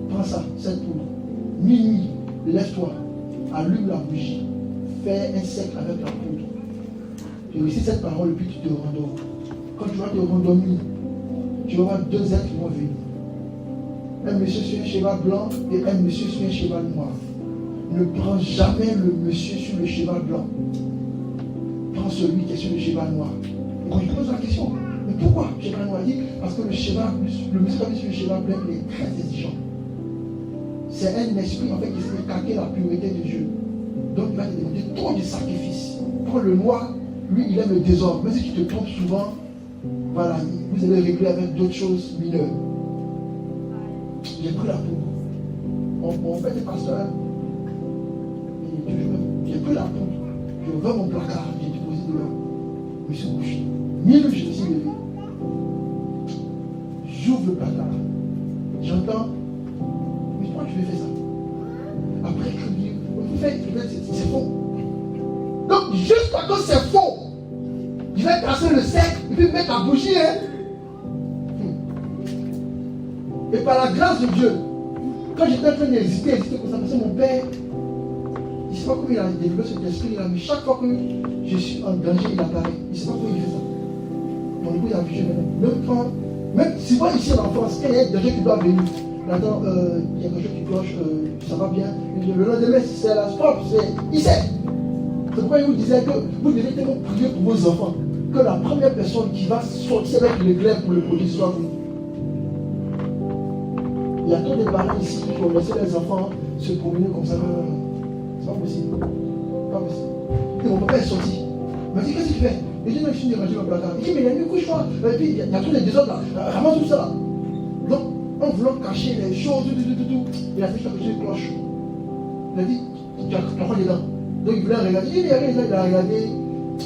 Prends ça, cette poudre. Minuit, lève-toi, allume la bougie, fais un cercle avec la poudre. Tu récites cette parole et puis tu te rendors. Quand tu vas te rendormir, tu vas voir 2 êtres qui vont venir. Un monsieur sur un cheval blanc et un monsieur sur un cheval noir. Ne prends jamais le monsieur sur le cheval blanc. Prends celui qui est sur le cheval noir. Et quand je pose la question, mais pourquoi cheval noir? Il dit, parce que le monsieur qui est sur le cheval blanc, il est très exigeant. C'est un esprit en fait qui essaie de calquer la pureté de Dieu. Donc il va te demander trop de sacrifices. Prends le noir, lui il aime le désordre. Même si tu te trompes souvent, voilà, vous allez régler avec d'autres choses mineures. J'ai pris la poudre. On fait des pasteurs. J'ai pris la poudre. Je ouvert mon placard, j'ai déposé dedans. Je me suis couché. 1000 je me suis levé. J'ouvre le placard. J'entends. Mais pourquoi tu veux faire ça? Après, vous faites, c'est faux. Donc, juste parce que c'est faux, je vais casser le cercle et puis mettre la bougie. Et par la grâce de Dieu, quand j'étais en train d'hésiter comme ça, parce que mon père, il ne sait pas comment il a développé cet esprit là, mais chaque fois que je suis en danger, il apparaît. Il ne sait pas comment il fait ça. Mon époux, il a habitué maintenant. Même si moi ici en France, quand il y a un danger qui doit venir, maintenant, il y a quelque chose qui cloche, ça va bien. Le lendemain, c'est la stop, il sait. C'est pourquoi il vous disait que vous devez tellement prier pour vos enfants, que la première personne qui va sortir avec l'éclair pour le produire soit vous. Il y a trop de parents ici qui vont laisser les enfants se promener comme ça. C'est pas possible. Pas possible. Et mon papa est sorti. Il m'a dit, qu'est-ce que tu fais? Il dit, non, je suis dérangé dans le placard. Il dit, mais il y a une couche-toi. Et puis, il y a tous les désordres là. Ramasse tout ça là. Donc, en voulant cacher les choses, tout, il a fait quelque chose de cloche. Il a dit, tu as quoi dedans? Donc, il voulait regarder. Il a regardé.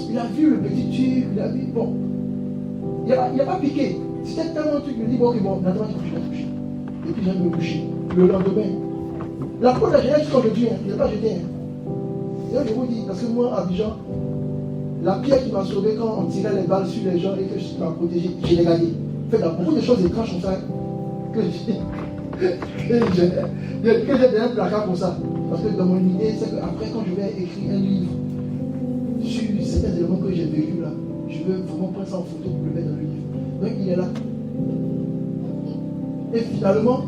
Il a vu le petit tube. Il a dit, bon. Il n'a pas piqué. C'était tellement un truc. Il me dit, bon, ok, bon, maintenant, tu vas toucher. Et puis, j'allais me coucher. Le lendemain. La peau de la jeunesse, quand je dis, il n'a pas jeté. Et là, je vous dis, parce que moi, à Abidjan, la pierre qui m'a sauvé quand on tirait les balles sur les gens et que je m'a protégé, je l'ai gagné. En fait, il y a beaucoup de choses étranges comme ça que j'ai un placard pour ça. Parce que dans mon idée, c'est qu'après, quand je vais écrire un livre sur certains éléments que j'ai vécu là, je veux vraiment prendre ça en photo pour le mettre dans le livre. Donc, il est là. Et finalement,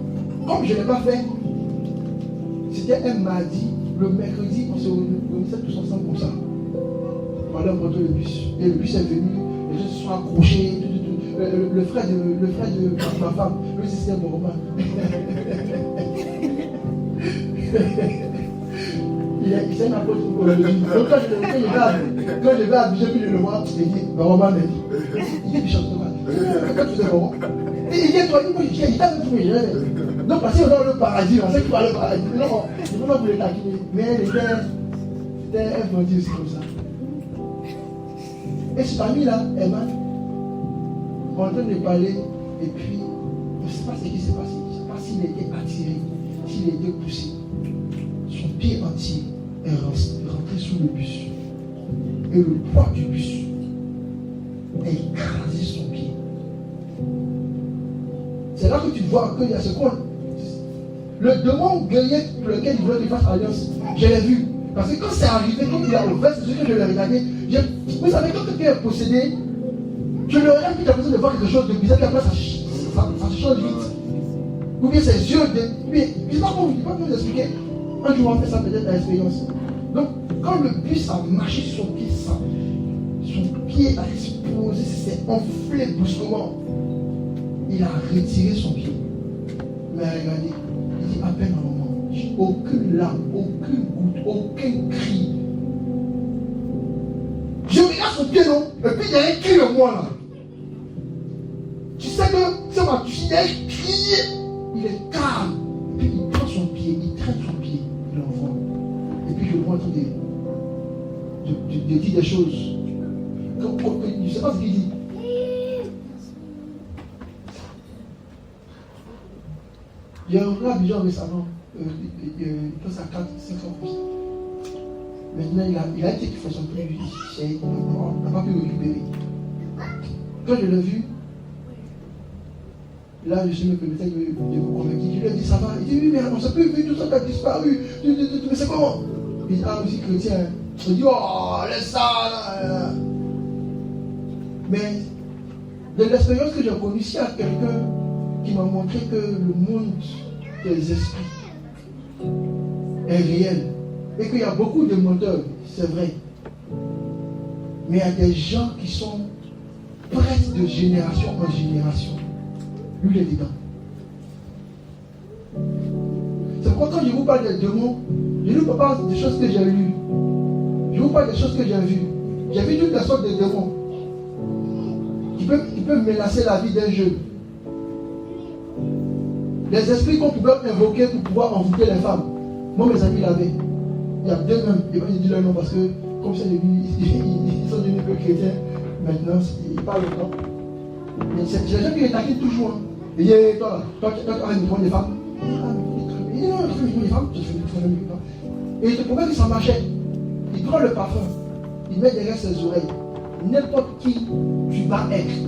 comme je ne l'ai pas fait, c'était un mardi, le mercredi, on se réunissait tous ensemble comme ça. On allait prendre le bus. Et le bus est venu, les gens se sont accrochés, tout. Le frère de ma femme, lui c'était mon roman. Il s'est un apôtre pour le livre. Donc quand je vais à Abidjan, puis je le vois, il dit, ma roman m'a dit. Il dit, tu chantes pas. Quand tu sais bon. Et il dit, toi, il t'a même trouvé. Donc, parce qu'on est dans le paradis, on sait qu'il va aller au paradis. Non, je ne peux pas vous le taquiner. Mais c'était un vendit aussi comme ça. Et cette amie-là, Emma, on est en train de parler, et puis, on ne sait pas ce qui s'est passé. Je ne sais pas s'il était attiré, s'il était poussé. Son pied entier est rentré sous le bus. Et le poids du bus a écrasé son pied. C'est là que tu vois qu'il y a ce qu'on. Le démon guerrier pour lequel il voulait qu'il fasse alliance, je l'ai vu. Parce que quand c'est arrivé, comme il a ouvert, c'est ce que je l'ai regardé. Vous savez, quand quelqu'un est possédé, je le regarde, puis tu as besoin de voir quelque chose de bizarre, puis après ça change vite. Ou bien ses yeux, mais je ne sais pas comment vous expliquer. Un jour, on va faire ça peut-être à l'expérience. Donc, quand le bus a marché sur son pied, son pied a explosé, s'est enflé brusquement. Il a retiré son pied. Mais regardez, il dit à peine un moment, aucune larme, aucune goutte, aucun cri. Je regarde son pied, non? Et puis il y a un cri de moi là. Tu sais que c'est ma fille, il y a un cri il est calme. Et puis il prend son pied, il traîne son pied, l'enfant. Et puis je le vois en train de dire des choses. Je ne sais pas ce qu'il dit. Il y a un gars déjà récemment, il pense à 4-5 ans comme ça. Maintenant, il a été qu'il faut son plus cher, il n'a pas pu le récupérer. Quand je l'ai vu, là je suis le comité de me convaincre. Je lui ai dit ça va. Il dit oui, mais on ne sait plus, tout ça qui a disparu. Mais c'est comment? Il dit ah, aussi chrétien. Je dis oh, laisse ça. Là. Mais de l'expérience que j'ai connue, s'il y a quelqu'un qui m'a montré que le monde des esprits est réel et qu'il y a beaucoup de menteurs, c'est vrai. Mais il y a des gens qui sont presque de génération en génération. Lui, il est dedans. C'est pourquoi quand je vous parle des démons, je ne vous parle pas des choses que j'ai lues. Je vous parle des choses que j'ai vues. J'ai vu toutes les sortes de démons qui peuvent menacer la vie d'un jeune. Les esprits qu'on pouvait invoquer pour pouvoir envoûter les femmes. Moi, mes amis l'avaient. Il y a deux même, je vais dire leur nom parce que, comme c'est ils sont devenus peu chrétiens, maintenant, ils parlent le temps. Mais c'est les gens qui les taquinent toujours. Hein. Et il dit, toi, tu as une des femmes. Il dit, non, tu fais une des femmes, tu fais une des femmes. Et il te promet que ça marchait. Il prend le parfum, il met derrière ses oreilles. N'importe qui tu vas être.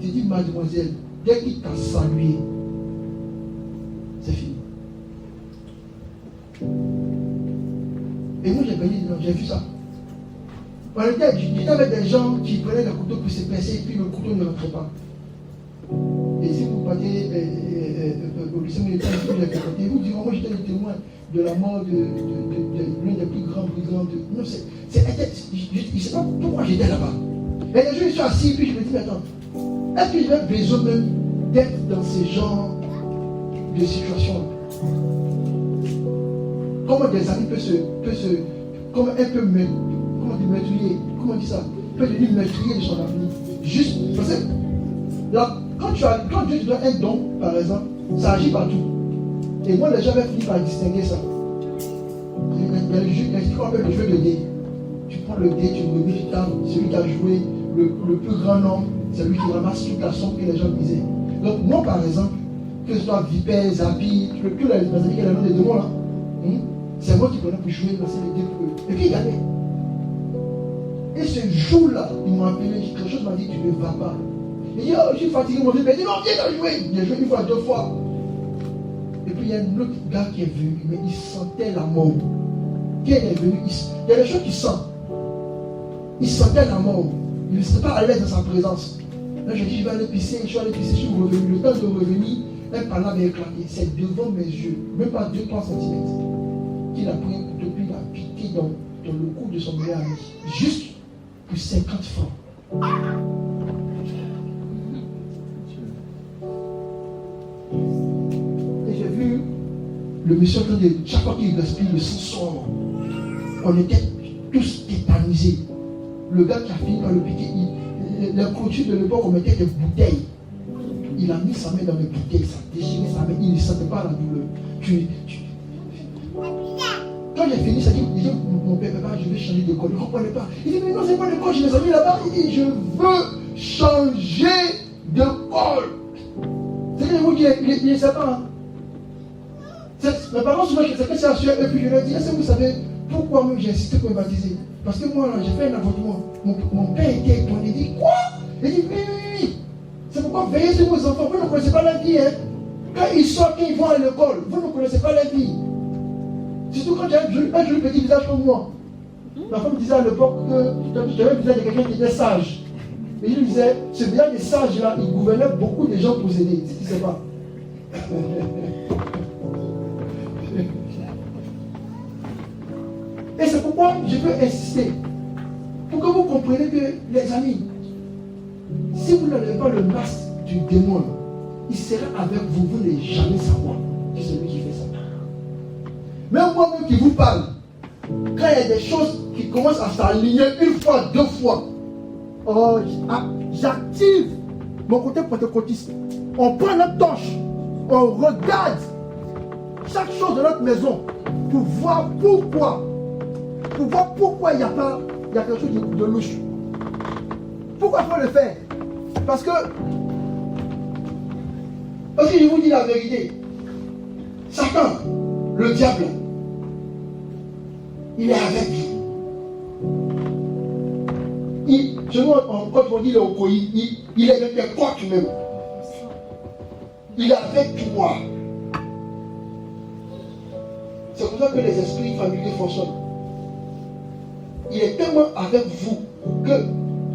Tu dis, mademoiselle, dès qu'il t'a salué, c'est fini. Et moi j'ai vu ça. J'étais avec des gens qui prenaient le couteau pour se percer et puis le couteau ne rentrait pas. Et si vous partez au lycée militaire, vous direz, moi j'étais le témoin de la mort de l'un des plus grands brigands. Non, je ne sais pas pourquoi j'étais là-bas. Mais les gens ils sont assis et puis je me dis, mais attends, est-ce que j'ai besoin même d'être dans ces genres de situations-là? Comment des amis peuvent comment elle peut meurtrier, comment on dit ça, peut devenir meurtrier de son avenir. Juste, parce que là, quand Dieu te donne un don, par exemple, ça agit partout. Et moi, les gens avaient fini par distinguer ça. Il y a le jeu de dés. Tu prends le dé, tu remets du temps, celui qui a joué le plus grand nombre, c'est lui qui ramasse toute la somme que les gens misaient. Donc, moi, par exemple, que ce soit Vipère, Zapi, tous les amis qui ont le nom des démons là, c'est moi qui prenais pour jouer, lancer les dés pour eux. Et puis il gagnait. Et ce jour-là, il m'a appelé, quelque chose m'a dit, tu ne vas pas. Il dit, oh, je suis fatigué, mon vieux, il dit, non, viens t'as joué. Il a joué une fois, deux fois. Et puis il y a un autre gars qui est venu, mais il sentait la mort. Quand il est venu, il y a des choses qu'il sent. Il sentait la mort. Il ne s'était pas à l'aise dans sa présence. Là, je dis, je vais aller pisser, je suis revenu. Le temps de revenir, un pala avait éclaté. C'est devant mes yeux, même pas 2-3 cm. Qu'il a pris un couteau, puis il a piqué dans le cou de son meilleur ami. Juste pour 50 francs. Et j'ai vu le monsieur en train de, chaque fois qu'il respire, le sang sort. On était tous tétanisés. Le gars qui a fini par le piquer, la clôture de l'époque, on mettait des bouteilles. Il a mis sa main dans les bouteilles, ça déchirait sa main, il ne sentait pas la douleur. Quand j'ai fini, ça dit, mon père, papa, je vais changer d'école. Il ne comprenait pas. Il dit, mais non, c'est pas l'école, j'ai mes amis là-bas. Il dit, je veux changer d'école. C'est le mot qu'il ne sait pas. Hein. Mes parents, souvent, c'est que c'est assuré. Et puis je leur dis, est-ce que vous savez pourquoi même j'ai insisté pour me baptiser? Parce que moi, là, j'ai fait un avortement. Mon père était étonné. Il dit, quoi? Il dit, oui. C'est pourquoi veillez sur vos enfants. Vous ne connaissez pas la vie. Hein? Quand ils sortent, quand ils vont à l'école, vous ne connaissez pas la vie. Surtout quand tu as un joli petit visage comme moi. Ma femme disait à l'époque que j'avais le visage de quelqu'un qui était sage. Et il disait, ce visage des sages là, il gouvernait beaucoup de gens possédés. C'est ce qu'il ne sait pas. Et c'est pourquoi je veux insister. Pour que vous compreniez que, les amis, si vous n'avez pas le masque du démon, il sera avec vous, vous n'allez jamais savoir que c'est lui qui fait ça. Même moi-même qui vous parle, quand il y a des choses qui commencent à s'aligner une fois, deux fois, j'active mon côté pentecôtiste. on prend notre torche, on regarde chaque chose de notre maison pour voir pourquoi. Pour voir pourquoi il y a quelque chose de louche. Pourquoi il faut le faire? Parce que je vous dis la vérité, Satan, le diable, il est avec vous. Quand on dit le Okoï, il est avec tes potes même. Il est avec toi. C'est pour ça que les esprits familiers fonctionnent. Il est tellement avec vous que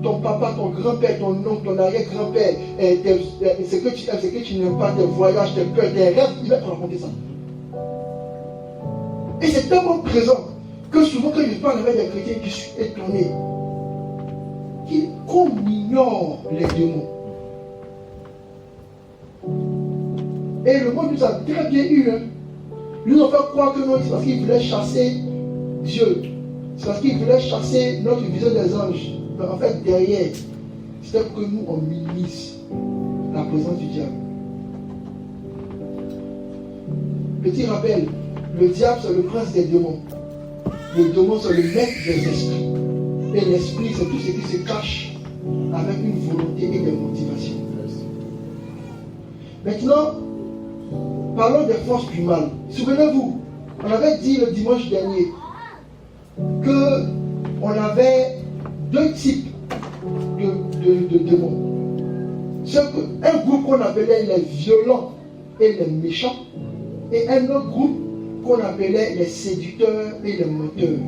ton papa, ton grand-père, ton oncle, ton arrière-grand-père, ce que tu aimes, ce que tu n'aimes pas, tes voyages, tes peurs, tes rêves, il va te raconter ça. Et c'est tellement présent que souvent quand je parle avec des chrétiens, je suis étonné qu'on ignore les démons. Et le monde nous a très bien eu. Ils nous ont fait croire que non, c'est parce qu'ils voulaient chasser Dieu. C'est parce qu'ils voulaient chasser notre vision des anges. Mais en fait, derrière, c'était pour que nous, on minimise la présence du diable. Petit rappel, le diable, c'est le prince des démons. Le démon, c'est le maître des esprits. Et l'esprit, c'est tout ce qui se cache avec une volonté et des motivations. Maintenant, parlons des forces du mal. Souvenez-vous, on avait dit le dimanche dernier qu'on avait deux types de démons. Un groupe qu'on appelait les violents et les méchants, et un autre groupe qu'on appelait les séducteurs et les menteurs.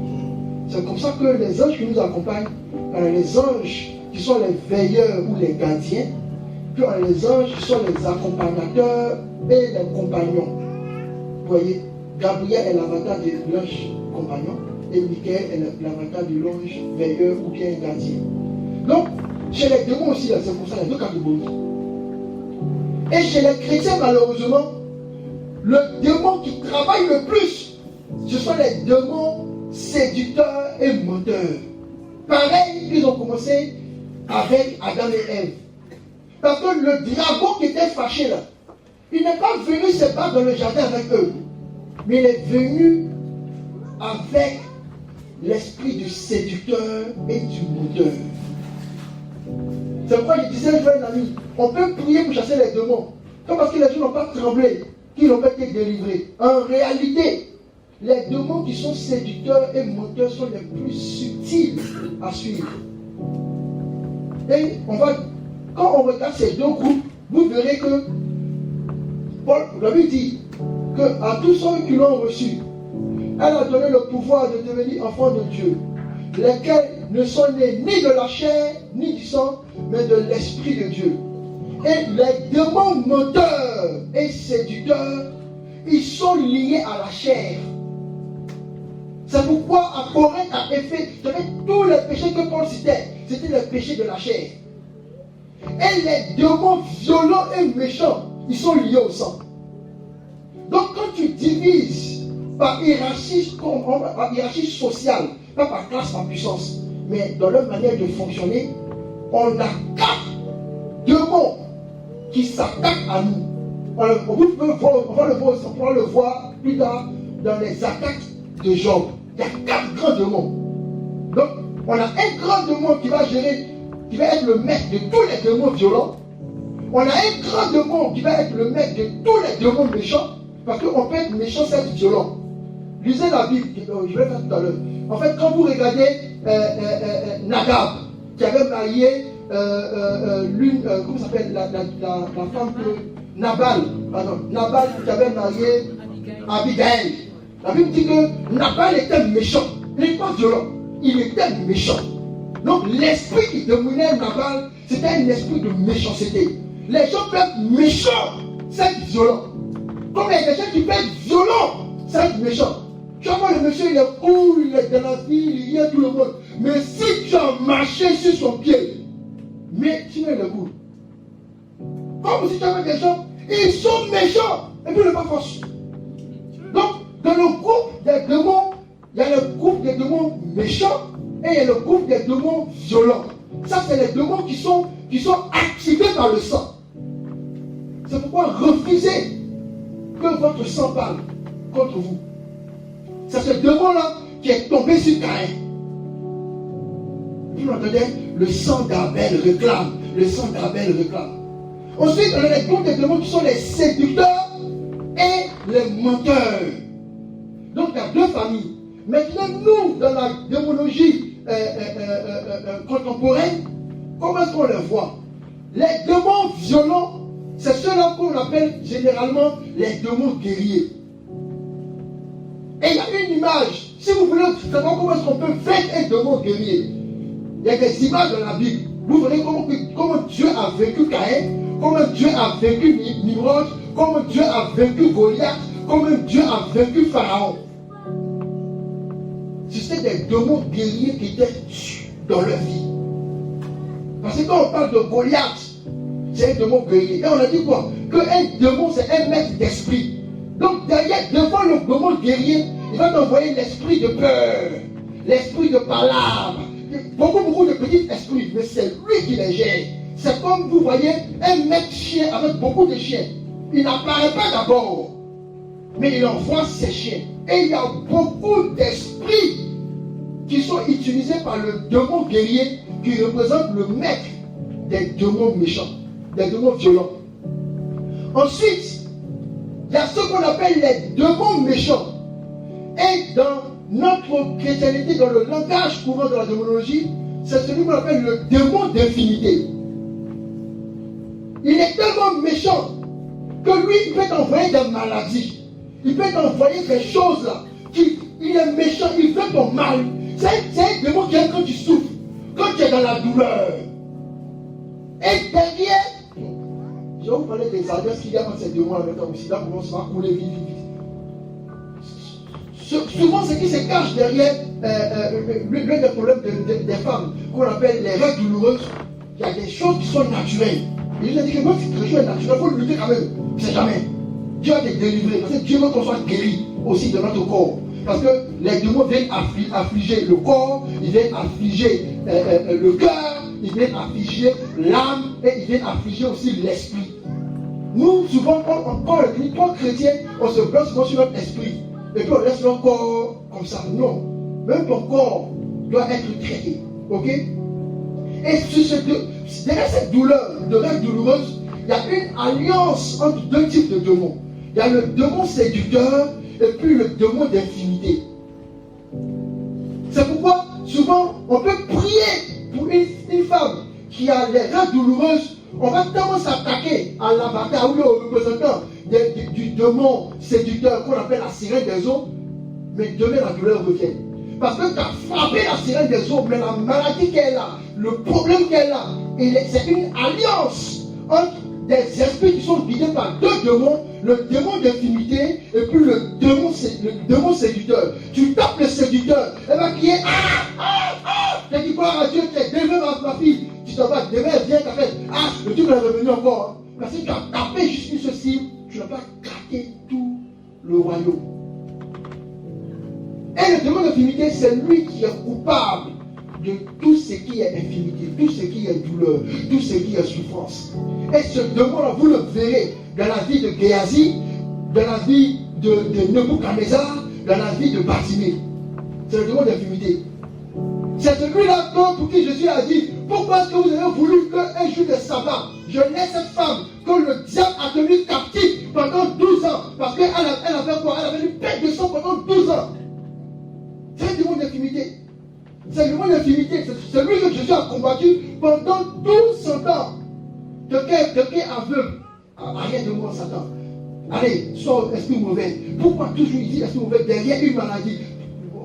C'est comme ça que les anges qui nous accompagnent, les anges qui sont les veilleurs ou les gardiens, puis les anges qui sont les accompagnateurs et les compagnons. Vous voyez, Gabriel est l'avatar de l'ange compagnon et Michael est l'avatar de l'ange veilleur ou bien gardien. Donc, chez les démons aussi, c'est pour ça qu'il y a deux catégories. Et chez les chrétiens, malheureusement, le démon qui travaille le plus, ce sont les démons séducteurs et menteurs. Pareil, ils ont commencé avec Adam et Ève. Parce que le dragon qui était fâché là, il n'est pas venu se battre dans le jardin avec eux, mais il est venu avec l'esprit du séducteur et du menteur. C'est pourquoi je disais, je vois un ami, on peut prier pour chasser les démons, pas parce que les gens n'ont pas tremblé, qu'ils n'ont pas été délivrés. En réalité, les démons qui sont séducteurs et menteurs sont les plus subtils à suivre. Et quand on regarde ces deux groupes, vous verrez que Paul, la Bible dit qu'à tous ceux qui l'ont reçu, elle a donné le pouvoir de devenir enfants de Dieu, lesquels ne sont nés ni de la chair, ni du sang, mais de l'Esprit de Dieu. Et les démons menteurs et séducteurs, ils sont liés à la chair. C'est pourquoi à Corinthe, à Éphèse, tous les péchés que Paul citait, c'était les péchés de la chair. Et les démons violents et méchants, ils sont liés au sang. Donc quand tu divises par hiérarchie sociale, pas par classe, par puissance, mais dans leur manière de fonctionner, on a 4 démons qui s'attaquent à nous. On va le voir plus tard dans les attaques de Job. Il y a 4 grands démons. Donc, on a un grand démon qui va gérer, qui va être le maître de tous les démons violents. On a un grand démon qui va être le maître de tous les démons méchants. Parce qu'on peut être méchant sans être violent. Lisez la Bible, je vais faire tout à l'heure. En fait, quand vous regardez Nadab, qui avait marié comment s'appelle la femme que Nabal qui avait marié Abigail. La Bible dit que Nabal était méchant. Il n'est pas violent, il était méchant. Donc l'esprit qui dominait Nabal, c'était un esprit de méchanceté. Les gens peuvent être méchants sans être violents. Comme il y a des gens qui peuvent être violents sans être méchants. Tu vois, le monsieur, il est cool, il est dans la vie, il y a tout le monde. Mais si tu as marché sur son pied, mais sinon il est cool. Comme si tu avais des gens, ils sont méchants, et puis il n'est pas force. Donc, dans le groupe des démons, il y a le groupe des démons méchants, et il y a le groupe des démons violents. Ça, c'est les démons qui sont activés par le sang. C'est pourquoi refusez que votre sang parle contre vous. C'est ce démon-là qui est tombé sur Caïn. Vous l'entendez? Le sang d'Abel réclame. Le sang d'Abel réclame. Ensuite, on a les comptes des démons qui sont les séducteurs et les menteurs. Donc, il y a deux familles. Maintenant, nous, dans la démonologie contemporaine, comment est-ce qu'on les voit? Les démons violents, c'est ceux-là qu'on appelle généralement les démons guerriers. Et il y a une image. Si vous voulez savoir comment est-ce qu'on peut vaincre un démon guerrier, il y a des images dans la Bible. Vous verrez comment Dieu a vaincu Caïn, comment Dieu a vaincu Nimrod, comment Dieu a vaincu Goliath, comment Dieu a vaincu Pharaon. C'était des démons guerriers qui étaient dans leur vie. Parce que quand on parle de Goliath, c'est un démon guerrier. Et on a dit quoi? Qu'un démon, c'est un maître d'esprit. Donc derrière, devant le démon guerrier, il va t'envoyer l'esprit de peur, l'esprit de palabre, beaucoup de petits esprits, mais c'est lui qui les gère. C'est comme vous voyez un maître chien avec beaucoup de chiens. Il n'apparaît pas d'abord, mais il envoie ses chiens. Et il y a beaucoup d'esprits qui sont utilisés par le démon guerrier qui représente le maître des démons méchants, des démons violents. Ensuite, il y a ce qu'on appelle les démons méchants. Et dans notre chrétienté, dans le langage courant de la démonologie, c'est celui qu'on appelle le démon d'infinité. Il est tellement méchant que lui, il peut t'envoyer des maladies. Il peut t'envoyer des choses là. Il est méchant, il veut ton mal. C'est un démon qui est quand tu souffres, quand tu es dans la douleur. Et derrière, je vais vous parler des alliances qu'il y a entre ces démons avec toi aussi. Là, on va couler vite. Souvent, ce qui se cache derrière l'un des problèmes des femmes, qu'on appelle les règles douloureuses, il y a des choses qui sont naturelles. Et je dis que même si quelque chose est naturel, il faut lutter quand même. C'est jamais. Dieu va te délivrer. Parce que Dieu veut qu'on soit guéri aussi de notre corps. Parce que les démons viennent affliger le corps, ils viennent affliger le cœur, ils viennent affliger l'âme et ils viennent affliger aussi l'esprit. Nous, souvent, quand on est chrétien, on se bloque souvent sur notre esprit. Et puis on laisse notre corps comme ça. Non. Même ton corps doit être traité. Ok? Et derrière cette douleur, de règles douloureuse, il y a une alliance entre deux types de démons. Il y a le démon séducteur et puis le démon d'infinité. C'est pourquoi souvent on peut prier pour une femme qui a les règles douloureuses. On va tellement s'attaquer à l'avatar ou au représentant du démon séducteur qu'on appelle la sirène des eaux, mais demain la douleur revient. Parce que tu as frappé la sirène des eaux, mais la maladie qu'elle a, le problème qu'elle a, c'est une alliance entre des esprits qui sont guidés par deux démons, le démon d'infinité et puis le démon séducteur. Tu tapes le séducteur, elle va crier tu dis gloire à Dieu, tu es délivré ma fille. Tu t'en vas, demain elle vient, t'appelle. Le Dieu est revenu encore. Parce que tu as tapé juste ceci, tu n'as pas craqué tout le royaume. Et le démon d'infinité, c'est lui qui est coupable de tout ce qui est infinité, tout ce qui est douleur, tout ce qui est souffrance. Et ce démon-là, vous le verrez dans la vie de Géasi, dans la vie de Nebuchadnezzar, dans la vie de Bartimée. C'est le démon d'infinité. C'est celui-là pour qui Jésus a dit, pourquoi est-ce que vous avez voulu qu'un jour de sabbat, je laisse cette femme que le diable a tenue captive pendant 12 ans, parce qu'elle avait quoi? Elle avait une perte de sang pendant 12 ans. C'est le démon d'infinité. C'est le démon d'infinité. C'est celui que Jésus a combattu pendant 12 ans. Quelqu'un aveugle. Arrête de moi, Satan. Allez, sors esprit mauvais. Pourquoi toujours il dit esprit mauvais derrière une maladie?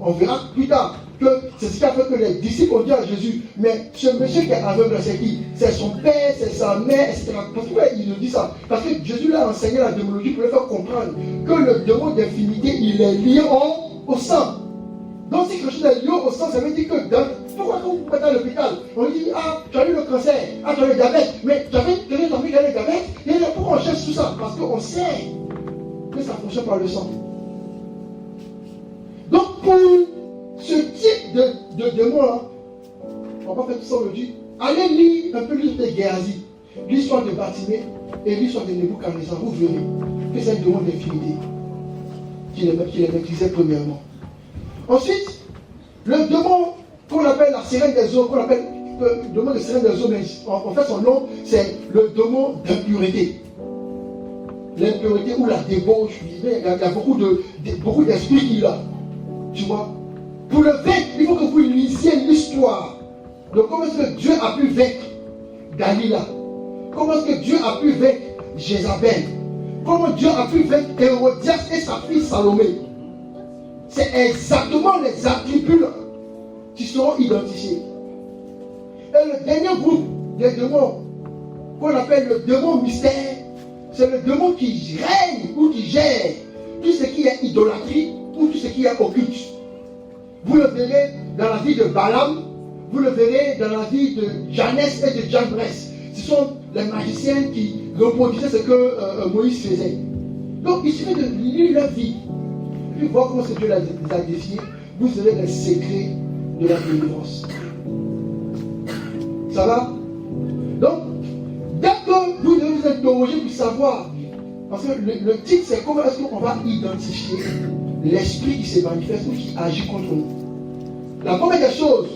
On verra plus tard que c'est ce qui a fait que les disciples ont dit à Jésus, mais ce monsieur qui est aveugle, c'est qui? C'est son père, c'est sa mère, etc. Pourquoi il nous dit ça? Parce que Jésus l'a enseigné la démonologie pour lui faire comprendre que le démon d'infinité, il est lié au sang. Donc si quelque chose est lié au sang, ça veut dire que pourquoi quand vous êtes à l'hôpital, on dit, tu as eu le cancer, tu as eu le diabète, mais tu avais quelqu'un qui a eu le diabète, et pourquoi on cherche tout ça? Parce qu'on sait que ça fonctionne par le sang. Donc pour ce type de démon-là, on va pas faire tout ça aujourd'hui. Allez lire un peu l'histoire de Géasi, l'histoire de Bartimée, et l'histoire de Nebuchadnezzar, vous verrez que c'est une demande d'infinité qu'il les maîtrisait premièrement. Ensuite, le démon qu'on appelle la sirène des eaux, qu'on appelle le démon de sirène des eaux, mais en fait son nom, c'est le démon d'impureté. L'impureté ou la débauche, il y a beaucoup d'esprits qui là. Tu vois? Pour le vaincre, il faut que vous lisiez l'histoire de comment est-ce que Dieu a pu vaincre Dalila. Comment est-ce que Dieu a pu vaincre Jézabel. Comment Dieu a pu vaincre Hérodias et sa fille Salomé. C'est exactement les attributs qui seront identifiés. Et le dernier groupe des démons, qu'on appelle le démon mystère, c'est le démon qui règne ou qui gère tout ce qui est idolâtrie ou tout ce qui est occulte. Vous le verrez dans la vie de Balaam, vous le verrez dans la vie de Janès et de Jambres. Ce sont les magiciens qui reproduisaient ce que Moïse faisait. Donc il suffit de lire leur vie, et puis voir comment Dieu les a défiés. Vous aurez les secrets de la délivrance. Ça va? Donc, dès que vous devez vous interroger pour savoir, parce que le titre c'est comment est-ce qu'on va identifier l'esprit qui se manifeste ou qui agit contre nous. La première des choses,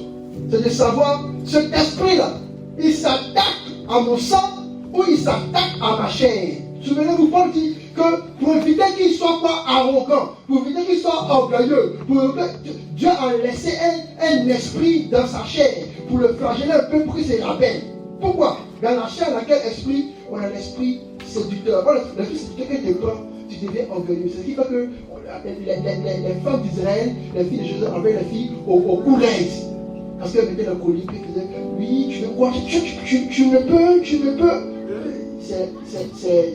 c'est de savoir cet esprit-là, il s'attaque à mon sang ou il s'attaque à ma chair. Souvenez-vous, Paul dit que pour éviter qu'il ne soit pas arrogant, pour éviter qu'il soit orgueilleux, Dieu a laissé un esprit dans sa chair pour le flageller un peu pour qu'il se rappelle. Pourquoi? Dans la chair, dans quel esprit? On a l'esprit séducteur. L'esprit séducteur, quand tu prends, tu deviens orgueilleux. Ce qui fait que les femmes d'Israël, les filles de Jésus, enlevaient les filles au coulèze. Parce qu'elles mettaient la colline, puis elles disaient, oui, tu veux quoi? Tu me peux. C'est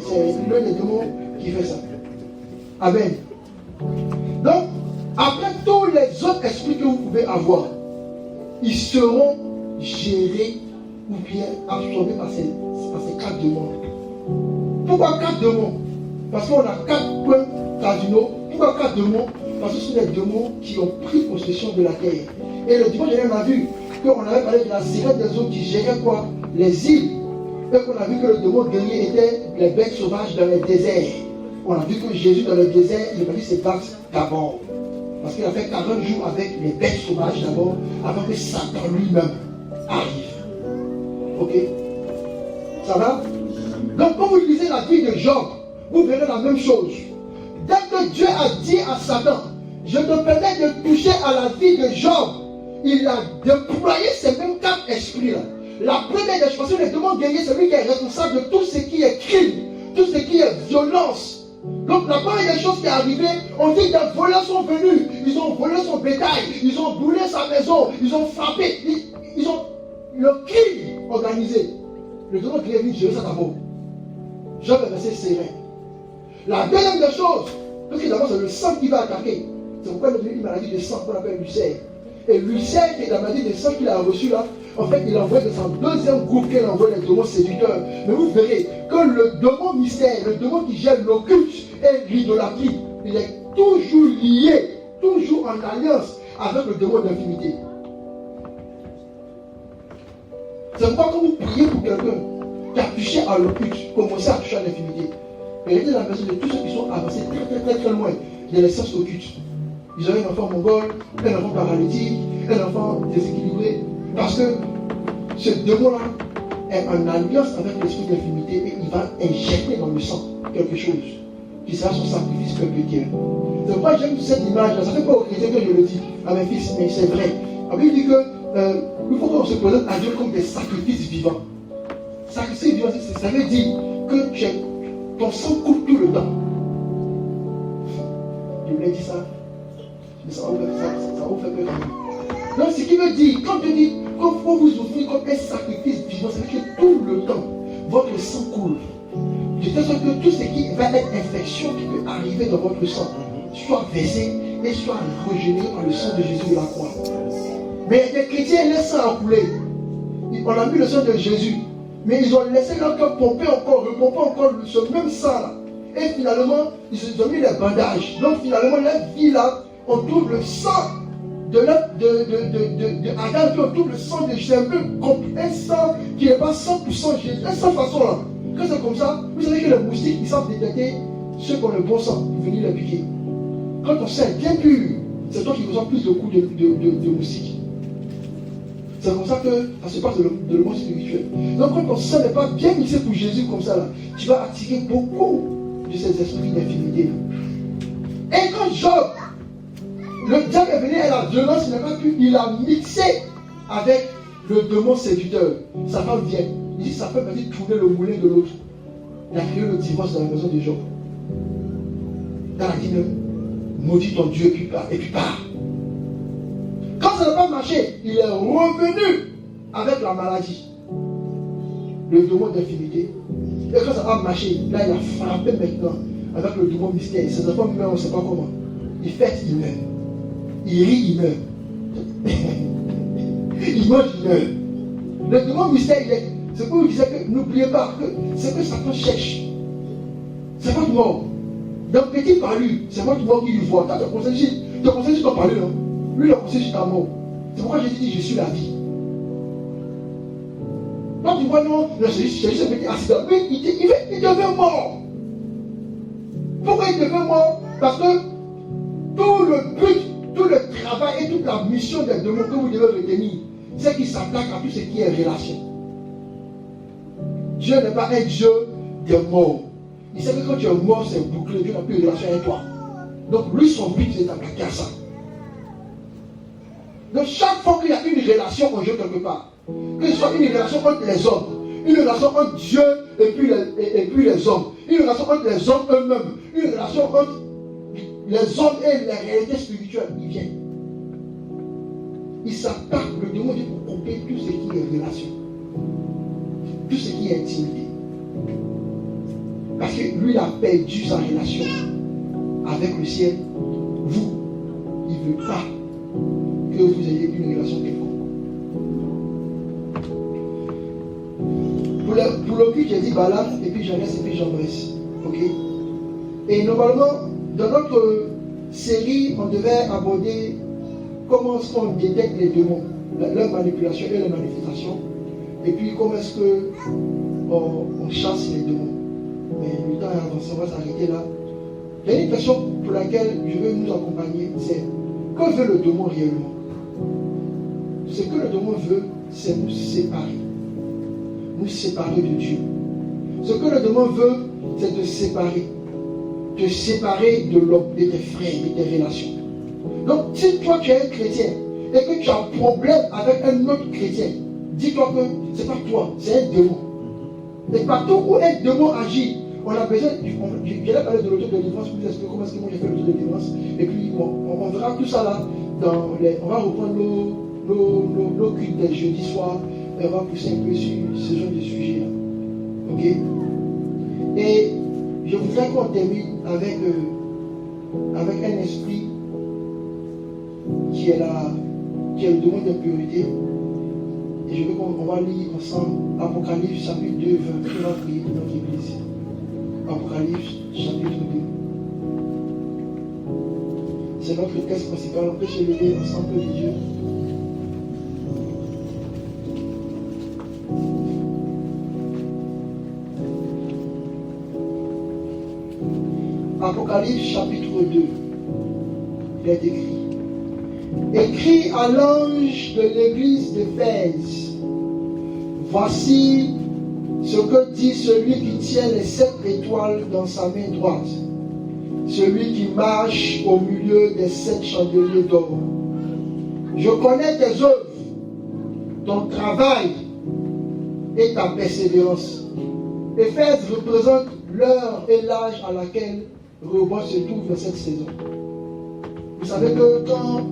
l'un des démons qui fait ça. Amen. Donc, après tous les autres esprits que vous pouvez avoir, ils seront gérés ou bien absorbés par ces 4 démons. Pourquoi 4 démons? Parce qu'on a 4 points cardinaux. Pourquoi 4 démons? Parce que ce sont des démons qui ont pris possession de la terre. Et le dimanche dernier, on a vu qu'on avait parlé de la sirène des eaux qui gérait quoi? Les îles. Et qu'on a vu que le démon guerrier était les bêtes sauvages dans le désert. On a vu que Jésus dans le désert, il a fallu se battre d'abord. Parce qu'il a fait 40 jours avec les bêtes sauvages d'abord, avant que Satan lui-même arrive. Ok? Ça va? Donc quand vous lisez la vie de Job, vous verrez la même chose. Dès que Dieu a dit à Satan, je te permets de toucher à la vie de Job, il a déployé ces mêmes 4 esprits-là. La première des choses, parce que le démon guerrier, c'est lui qui est responsable de tout ce qui est crime, tout ce qui est violence. Donc la première des choses qui est arrivée, on dit que des voleurs sont venus, ils ont volé son bétail, ils ont brûlé sa maison, ils ont frappé, ils ont le crime organisé. Le démon guerrier dit, je veux ça d'abord. Job est resté serein. La deuxième des choses, parce que d'abord c'est le sang qui va attaquer. C'est pourquoi il a une maladie de sang qu'on appelle l'ulcère. Et l'ulcère, qui est la maladie de sang qu'il a reçue là, en fait, il envoie dans son deuxième groupe qu'elle envoie les démons séducteurs. Mais vous verrez que le démon mystère, le démon qui gère l'occulte et l'idolâtrie, il est toujours lié, toujours en alliance avec le démon d'infinité. C'est pourquoi quand vous priez pour quelqu'un qui a touché à l'occulte, commencez à toucher à l'infinité. Et il est dans la maison de tous ceux qui sont avancés très loin de l'essence occulte. Ils ont un enfant mongol, un enfant paralytique, un enfant déséquilibré. Parce que ce démon-là est en alliance avec l'esprit d'infinité et il va injecter dans le sang quelque chose qui sera son sacrifice perpétuel. C'est pourquoi j'aime cette image-là. Ça ne fait pas aux chrétiens que je le dis à mes fils, mais c'est vrai. La Bible dit que il faut qu'on se présente à Dieu comme des sacrifices vivants. Sacrifice vivant, ça veut dire que ton sang coule tout le temps. Je vous l'ai dit ça, mais ça vous fait peur. Donc ce qui veut dire, quand Dieu dit qu'il faut vous offrir comme un sacrifice vivant, ça veut dire que tout le temps, votre sang coule. De telle sorte que tout ce qui va être infection qui peut arriver dans votre sang, soit versé et soit régénéré par le sang de Jésus de la croix. Mais les chrétiens laissent ça couler. On a vu le sang de Jésus, mais ils ont laissé leur cœur pomper encore ce même sang-là. Et finalement, ils se sont mis les bandages. Donc finalement, leur vie là, on trouve le sang de Adam, on trouve le sang de Jésus, un sang qui n'est pas 100% Jésus, un sang façon là. Quand c'est comme ça, vous savez que les moustiques, ils savent détecter ceux qui ont le bon sang pour venir les piquer. Quand ton sang est bien pur, c'est toi qui reçois plus de coups de moustiques. C'est comme ça que ça se passe de le monde spirituel. Donc quand ton sang n'est pas bien mixé pour Jésus comme ça, là, tu vas attirer beaucoup de ces esprits d'infidélité. Et quand Job, le diable est venu à la violence, il n'a pas pu, il a mixé avec le démon séducteur. Sa femme vient. Il dit sa femme va dire tourner le moulin de l'autre. Il a créé le divorce dans la maison de Job. Elle a dit maudit ton Dieu et puis part. Quand ça n'a pas marché, il est revenu avec la maladie. Le démon d'infinité. Et quand ça n'a pas marché, là il a frappé maintenant avec le démon mystère. Ses enfants meurent, on ne sait pas comment. Il fête, il meurt. Il rit, il meurt. Il mange, il meurt. Le démon mystère, c'est pour vous dire que n'oubliez pas que c'est que Satan cherche. C'est votre mort. Dans petit palu, c'est votre mort qui lui voit. Tu te conseilles sur ton palu, non? Lui, il a conseillé sur ta mort. C'est pourquoi Jésus dit, je suis la vie. Quand tu vois, non, c'est juste un petit accident. Mais il devient mort. Pourquoi il devient mort? Parce que tout le but, tout le travail et toute la mission des démons que vous devez retenir, c'est qu'il s'attaque à tout ce qui est relation. Dieu n'est pas un Dieu des morts. Il sait que quand tu es mort, c'est bouclé. Dieu n'a plus de relation avec toi. Donc lui, son but, c'est d'attaquer à ça. Donc chaque fois qu'il y a une relation en jeu quelque part, que ce soit une relation entre les hommes, une relation entre Dieu et puis les hommes, une relation entre les hommes eux-mêmes, une relation entre les hommes et les réalités spirituelles, il vient. Il s'attaque, le démon dit pour couper tout ce qui est relation, tout ce qui est intimité. Parce que lui, il a perdu sa relation avec le ciel. Vous, il ne veut pas que vous ayez une relation quelconque. Pour le but, j'ai dit Balaam, et puis Jeannès, et puis Jean-Bresse. Ok? Et normalement, dans notre série, on devait aborder comment est-ce qu'on détecte les démons, leur manipulation et leur manifestation, et puis comment est-ce qu'on chasse les démons. Mais le temps est avancé, on va s'arrêter là. Il y a une question pour laquelle je veux nous accompagner, c'est que veut le démon réellement? Ce que le démon veut, c'est nous séparer de Dieu. Ce que le démon veut, c'est te séparer de tes frères, de tes relations. Donc, si toi tu es un chrétien et que tu as un problème avec un autre chrétien, dis-toi que ce n'est pas toi, c'est un démon. Et partout où un démon agit, on a besoin, je vais parler de l'auto-délivrance pour vous expliquer comment est-ce que moi j'ai fait l'auto-délivrance. Et puis on verra tout ça là, on va reprendre nos cultes des jeudis soirs et on va pousser un peu sur ce genre de sujet là. Ok? Et je voudrais qu'on termine avec un esprit qui est le démon d'impurité. Et je veux qu'on va lire ensemble Apocalypse chapitre 2, 20. On va prier pour notre église. Apocalypse chapitre 2. C'est notre texte principal. On peut se lever ensemble les yeux. Apocalypse chapitre 2. Il est écrit. Écrit à l'ange de l'église d'Éphèse, voici ce que dit celui qui tient les 7 étoiles dans sa main droite, celui qui marche au milieu des 7 chandeliers d'or. Je connais tes œuvres, ton travail et ta persévérance. Éphèse représente l'heure et l'âge à laquelle Rehoboam se trouve dans cette saison. Vous savez que quand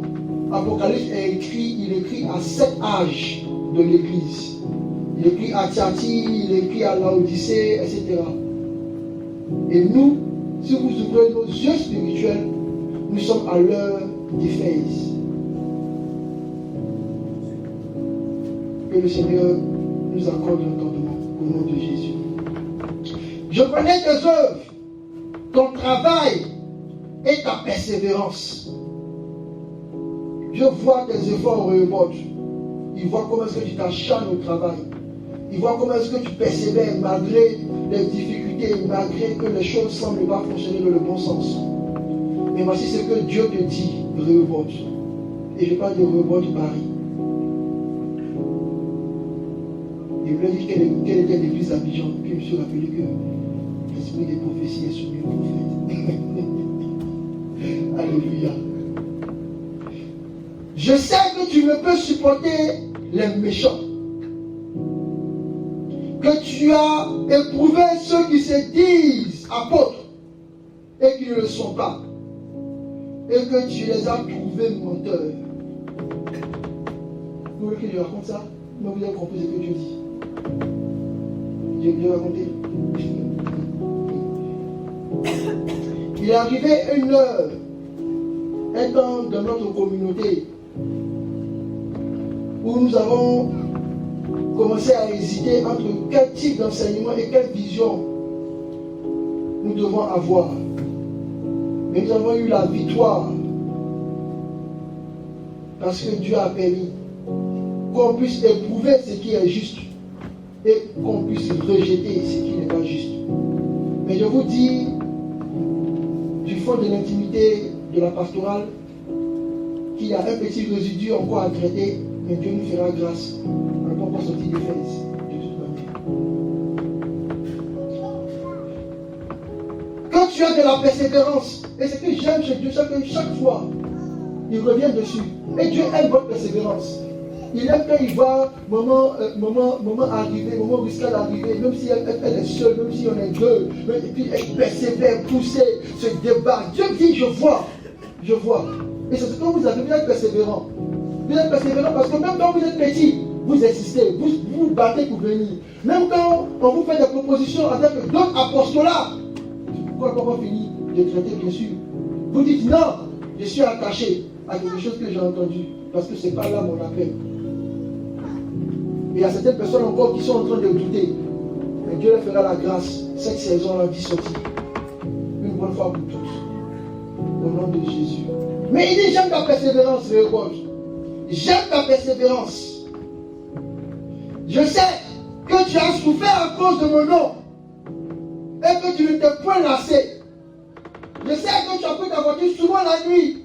Apocalypse est écrit, il écrit à 7 âges de l'église. Il écrit à Thyatire, il écrit à Laodicée, etc. Et nous, si vous ouvrez nos yeux spirituels, nous sommes à l'heure d'Éphèse. Que le Seigneur nous accorde l'entendement au nom de Jésus. Je connais tes œuvres, ton travail et ta persévérance. Je vois tes efforts au rebord. Il voit comment est-ce que tu t'acharnes au travail. Il voit comment est-ce que tu persévères malgré les difficultés, malgré que les choses ne semblent pas fonctionner dans le bon sens. Mais voici ce que Dieu te dit, Rehoboth. Et je parle de Rehoboth Marie. Il voulait dire quelle était l'église d'Abidjan. Puis je me suis rappelé que l'esprit des prophéties est soumis au prophète. Alléluia. Je sais que tu ne peux supporter les méchants. Que tu as éprouvé ceux qui se disent apôtres et qui ne le sont pas. Et que tu les as trouvés menteurs. Vous voulez que je raconte ça? Mais vous avez compris ce que Dieu dit. Dieu raconter. Il est arrivé une heure, un temps dans notre communauté, où nous avons commencé à hésiter entre quel type d'enseignement et quelle vision nous devons avoir. Mais nous avons eu la victoire parce que Dieu a permis qu'on puisse éprouver ce qui est juste et qu'on puisse rejeter ce qui n'est pas juste. Mais je vous dis, du fond de l'intimité de la pastorale, qu'il y a un petit résidu encore à traiter, mais Dieu nous fera grâce. On ne peut pas sortir des fesses, de toute manière. Quand tu as de la persévérance, et ce que j'aime chez Dieu, c'est que chaque fois, il revient dessus. Et Dieu aime votre persévérance. Il aime quand il voit moment arriver, moment risqué d'arriver, même si elle est seule, même si on est deux, et puis elle persévère, pousser, se débat. Dieu dit, je vois. Et c'est ce que vous avez, vous êtes persévérant. Vous êtes persévérant parce que même quand vous êtes petit, vous existez, vous vous battez pour venir. Même quand on vous fait des propositions avec d'autres apostolats, pourquoi pas finir de traiter, bien sûr. Vous dites non, je suis attaché à quelque chose que j'ai entendu, parce que ce n'est pas là mon appel. Et il y a certaines personnes encore qui sont en train de douter. Mais Dieu leur fera la grâce, cette saison-là d'y sortir. Une bonne fois pour tous. Au nom de Jésus. Mais il dit, j'aime ta persévérance, Rehoboth. J'aime ta persévérance. Je sais que tu as souffert à cause de mon nom. Et que tu ne t'es point lassé. Je sais que tu as pris ta voiture souvent la nuit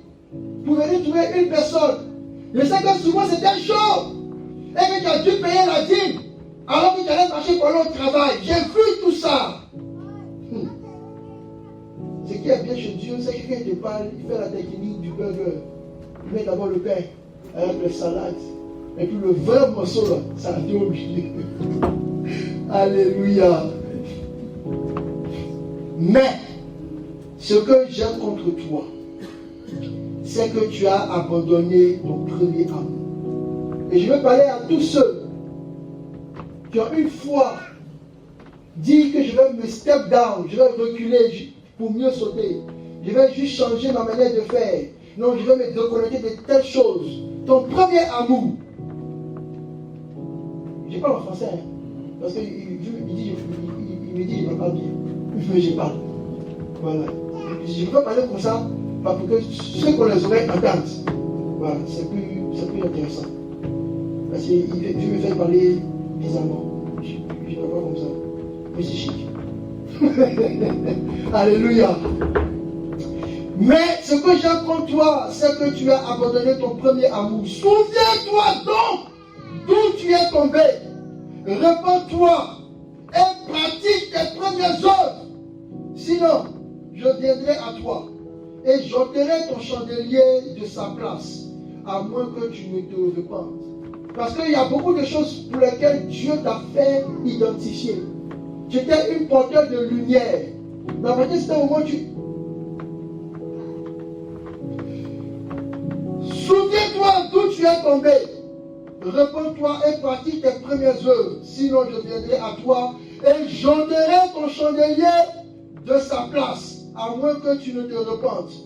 pour venir trouver une personne. Je sais que souvent c'était chaud. Et que tu as dû payer la dîme alors que tu allais marcher pour aller au travail. J'ai vu tout ça. Ce qui est bien chez Dieu, c'est que quand il te parle, il fait la technique du burger. Il met d'abord le pain avec les salades. Et puis le vrai morceau, là, ça a été au milieu. Alléluia. Mais, ce que j'aime contre toi, c'est que tu as abandonné ton premier amour. Et je veux parler à tous ceux qui ont une fois dit que je vais me step down, je vais reculer pour mieux sauter. Je vais juste changer ma manière de faire. Non, je vais me déconnecter de telles choses. Ton premier amour. Je parle en français, hein, parce qu'il me dit il ne parle pas bien. Mais je parle. Voilà. Je peux parler comme ça, pour que ceux qu'on les oreilles entendent. Voilà, c'est plus intéressant. Parce que je me fais parler bizarrement. Je ne parle pas comme ça. Mais c'est chic. Alléluia. Mais ce que j'aime contre toi, c'est que tu as abandonné ton premier amour. Souviens-toi donc d'où tu es tombé. Repends-toi et pratique tes premières œuvres. Sinon, je viendrai à toi et j'ôterai ton chandelier de sa place, à moins que tu ne te repentes. Parce qu'il y a beaucoup de choses pour lesquelles Dieu t'a fait identifier. Tu étais une porteur de lumière. Mais à partir de ce moment, souviens-toi d'où tu es tombé. Repends-toi et pratique tes premières œuvres. Sinon, je viendrai à toi et j'ôterai ton chandelier de sa place, à moins que tu ne te repentes.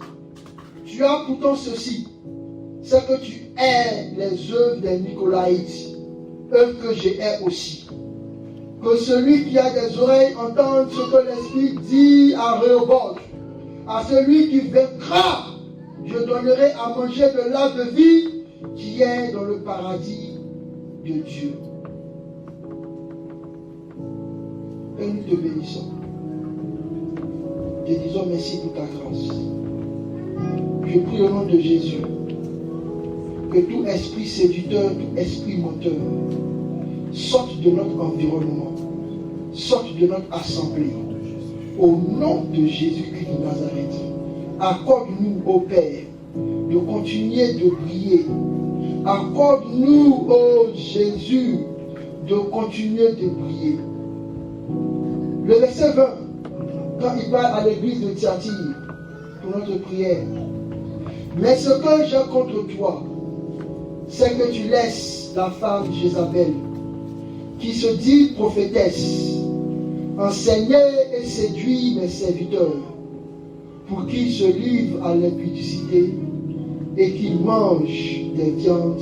Tu as pourtant ceci, c'est que tu hais les œuvres des Nicolaïtes, œuvres que je hais aussi. Que celui qui a des oreilles entende ce que l'Esprit dit à Rehoboth. À celui qui vaincra, je donnerai à manger de l'arbre de vie qui est dans le paradis de Dieu. Père, nous te bénissons. Te disons merci pour ta grâce. Je prie au nom de Jésus que tout esprit séducteur, tout esprit menteur sorte de notre environnement, sorte de notre assemblée. Au nom de Jésus-Christ de Nazareth, accorde-nous, ô Père, de continuer de briller. Accorde-nous, ô Jésus, de continuer de briller. Le verset 20, quand il parle à l'église de Thyatire, pour notre prière. Mais ce que j'ai contre toi, c'est que tu laisses la femme Jézabel, qui se dit prophétesse, enseigner et séduire mes serviteurs, pour qu'ils se livrent à l'impudicité et qu'ils mangent des viandes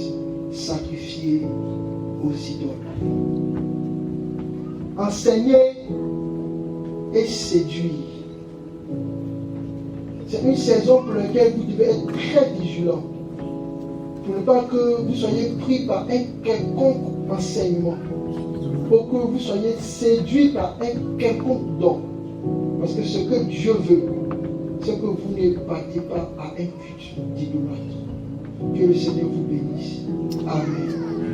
sacrifiées aux idoles. Enseigner et séduire. C'est une saison pour laquelle vous devez être très vigilant, pour ne pas que vous soyez pris par un quelconque enseignement, pour que vous soyez séduit par un quelconque don. Parce que ce que Dieu veut, c'est que vous ne partez pas à un culte d'idolâtre. Que le Seigneur vous bénisse. Amen.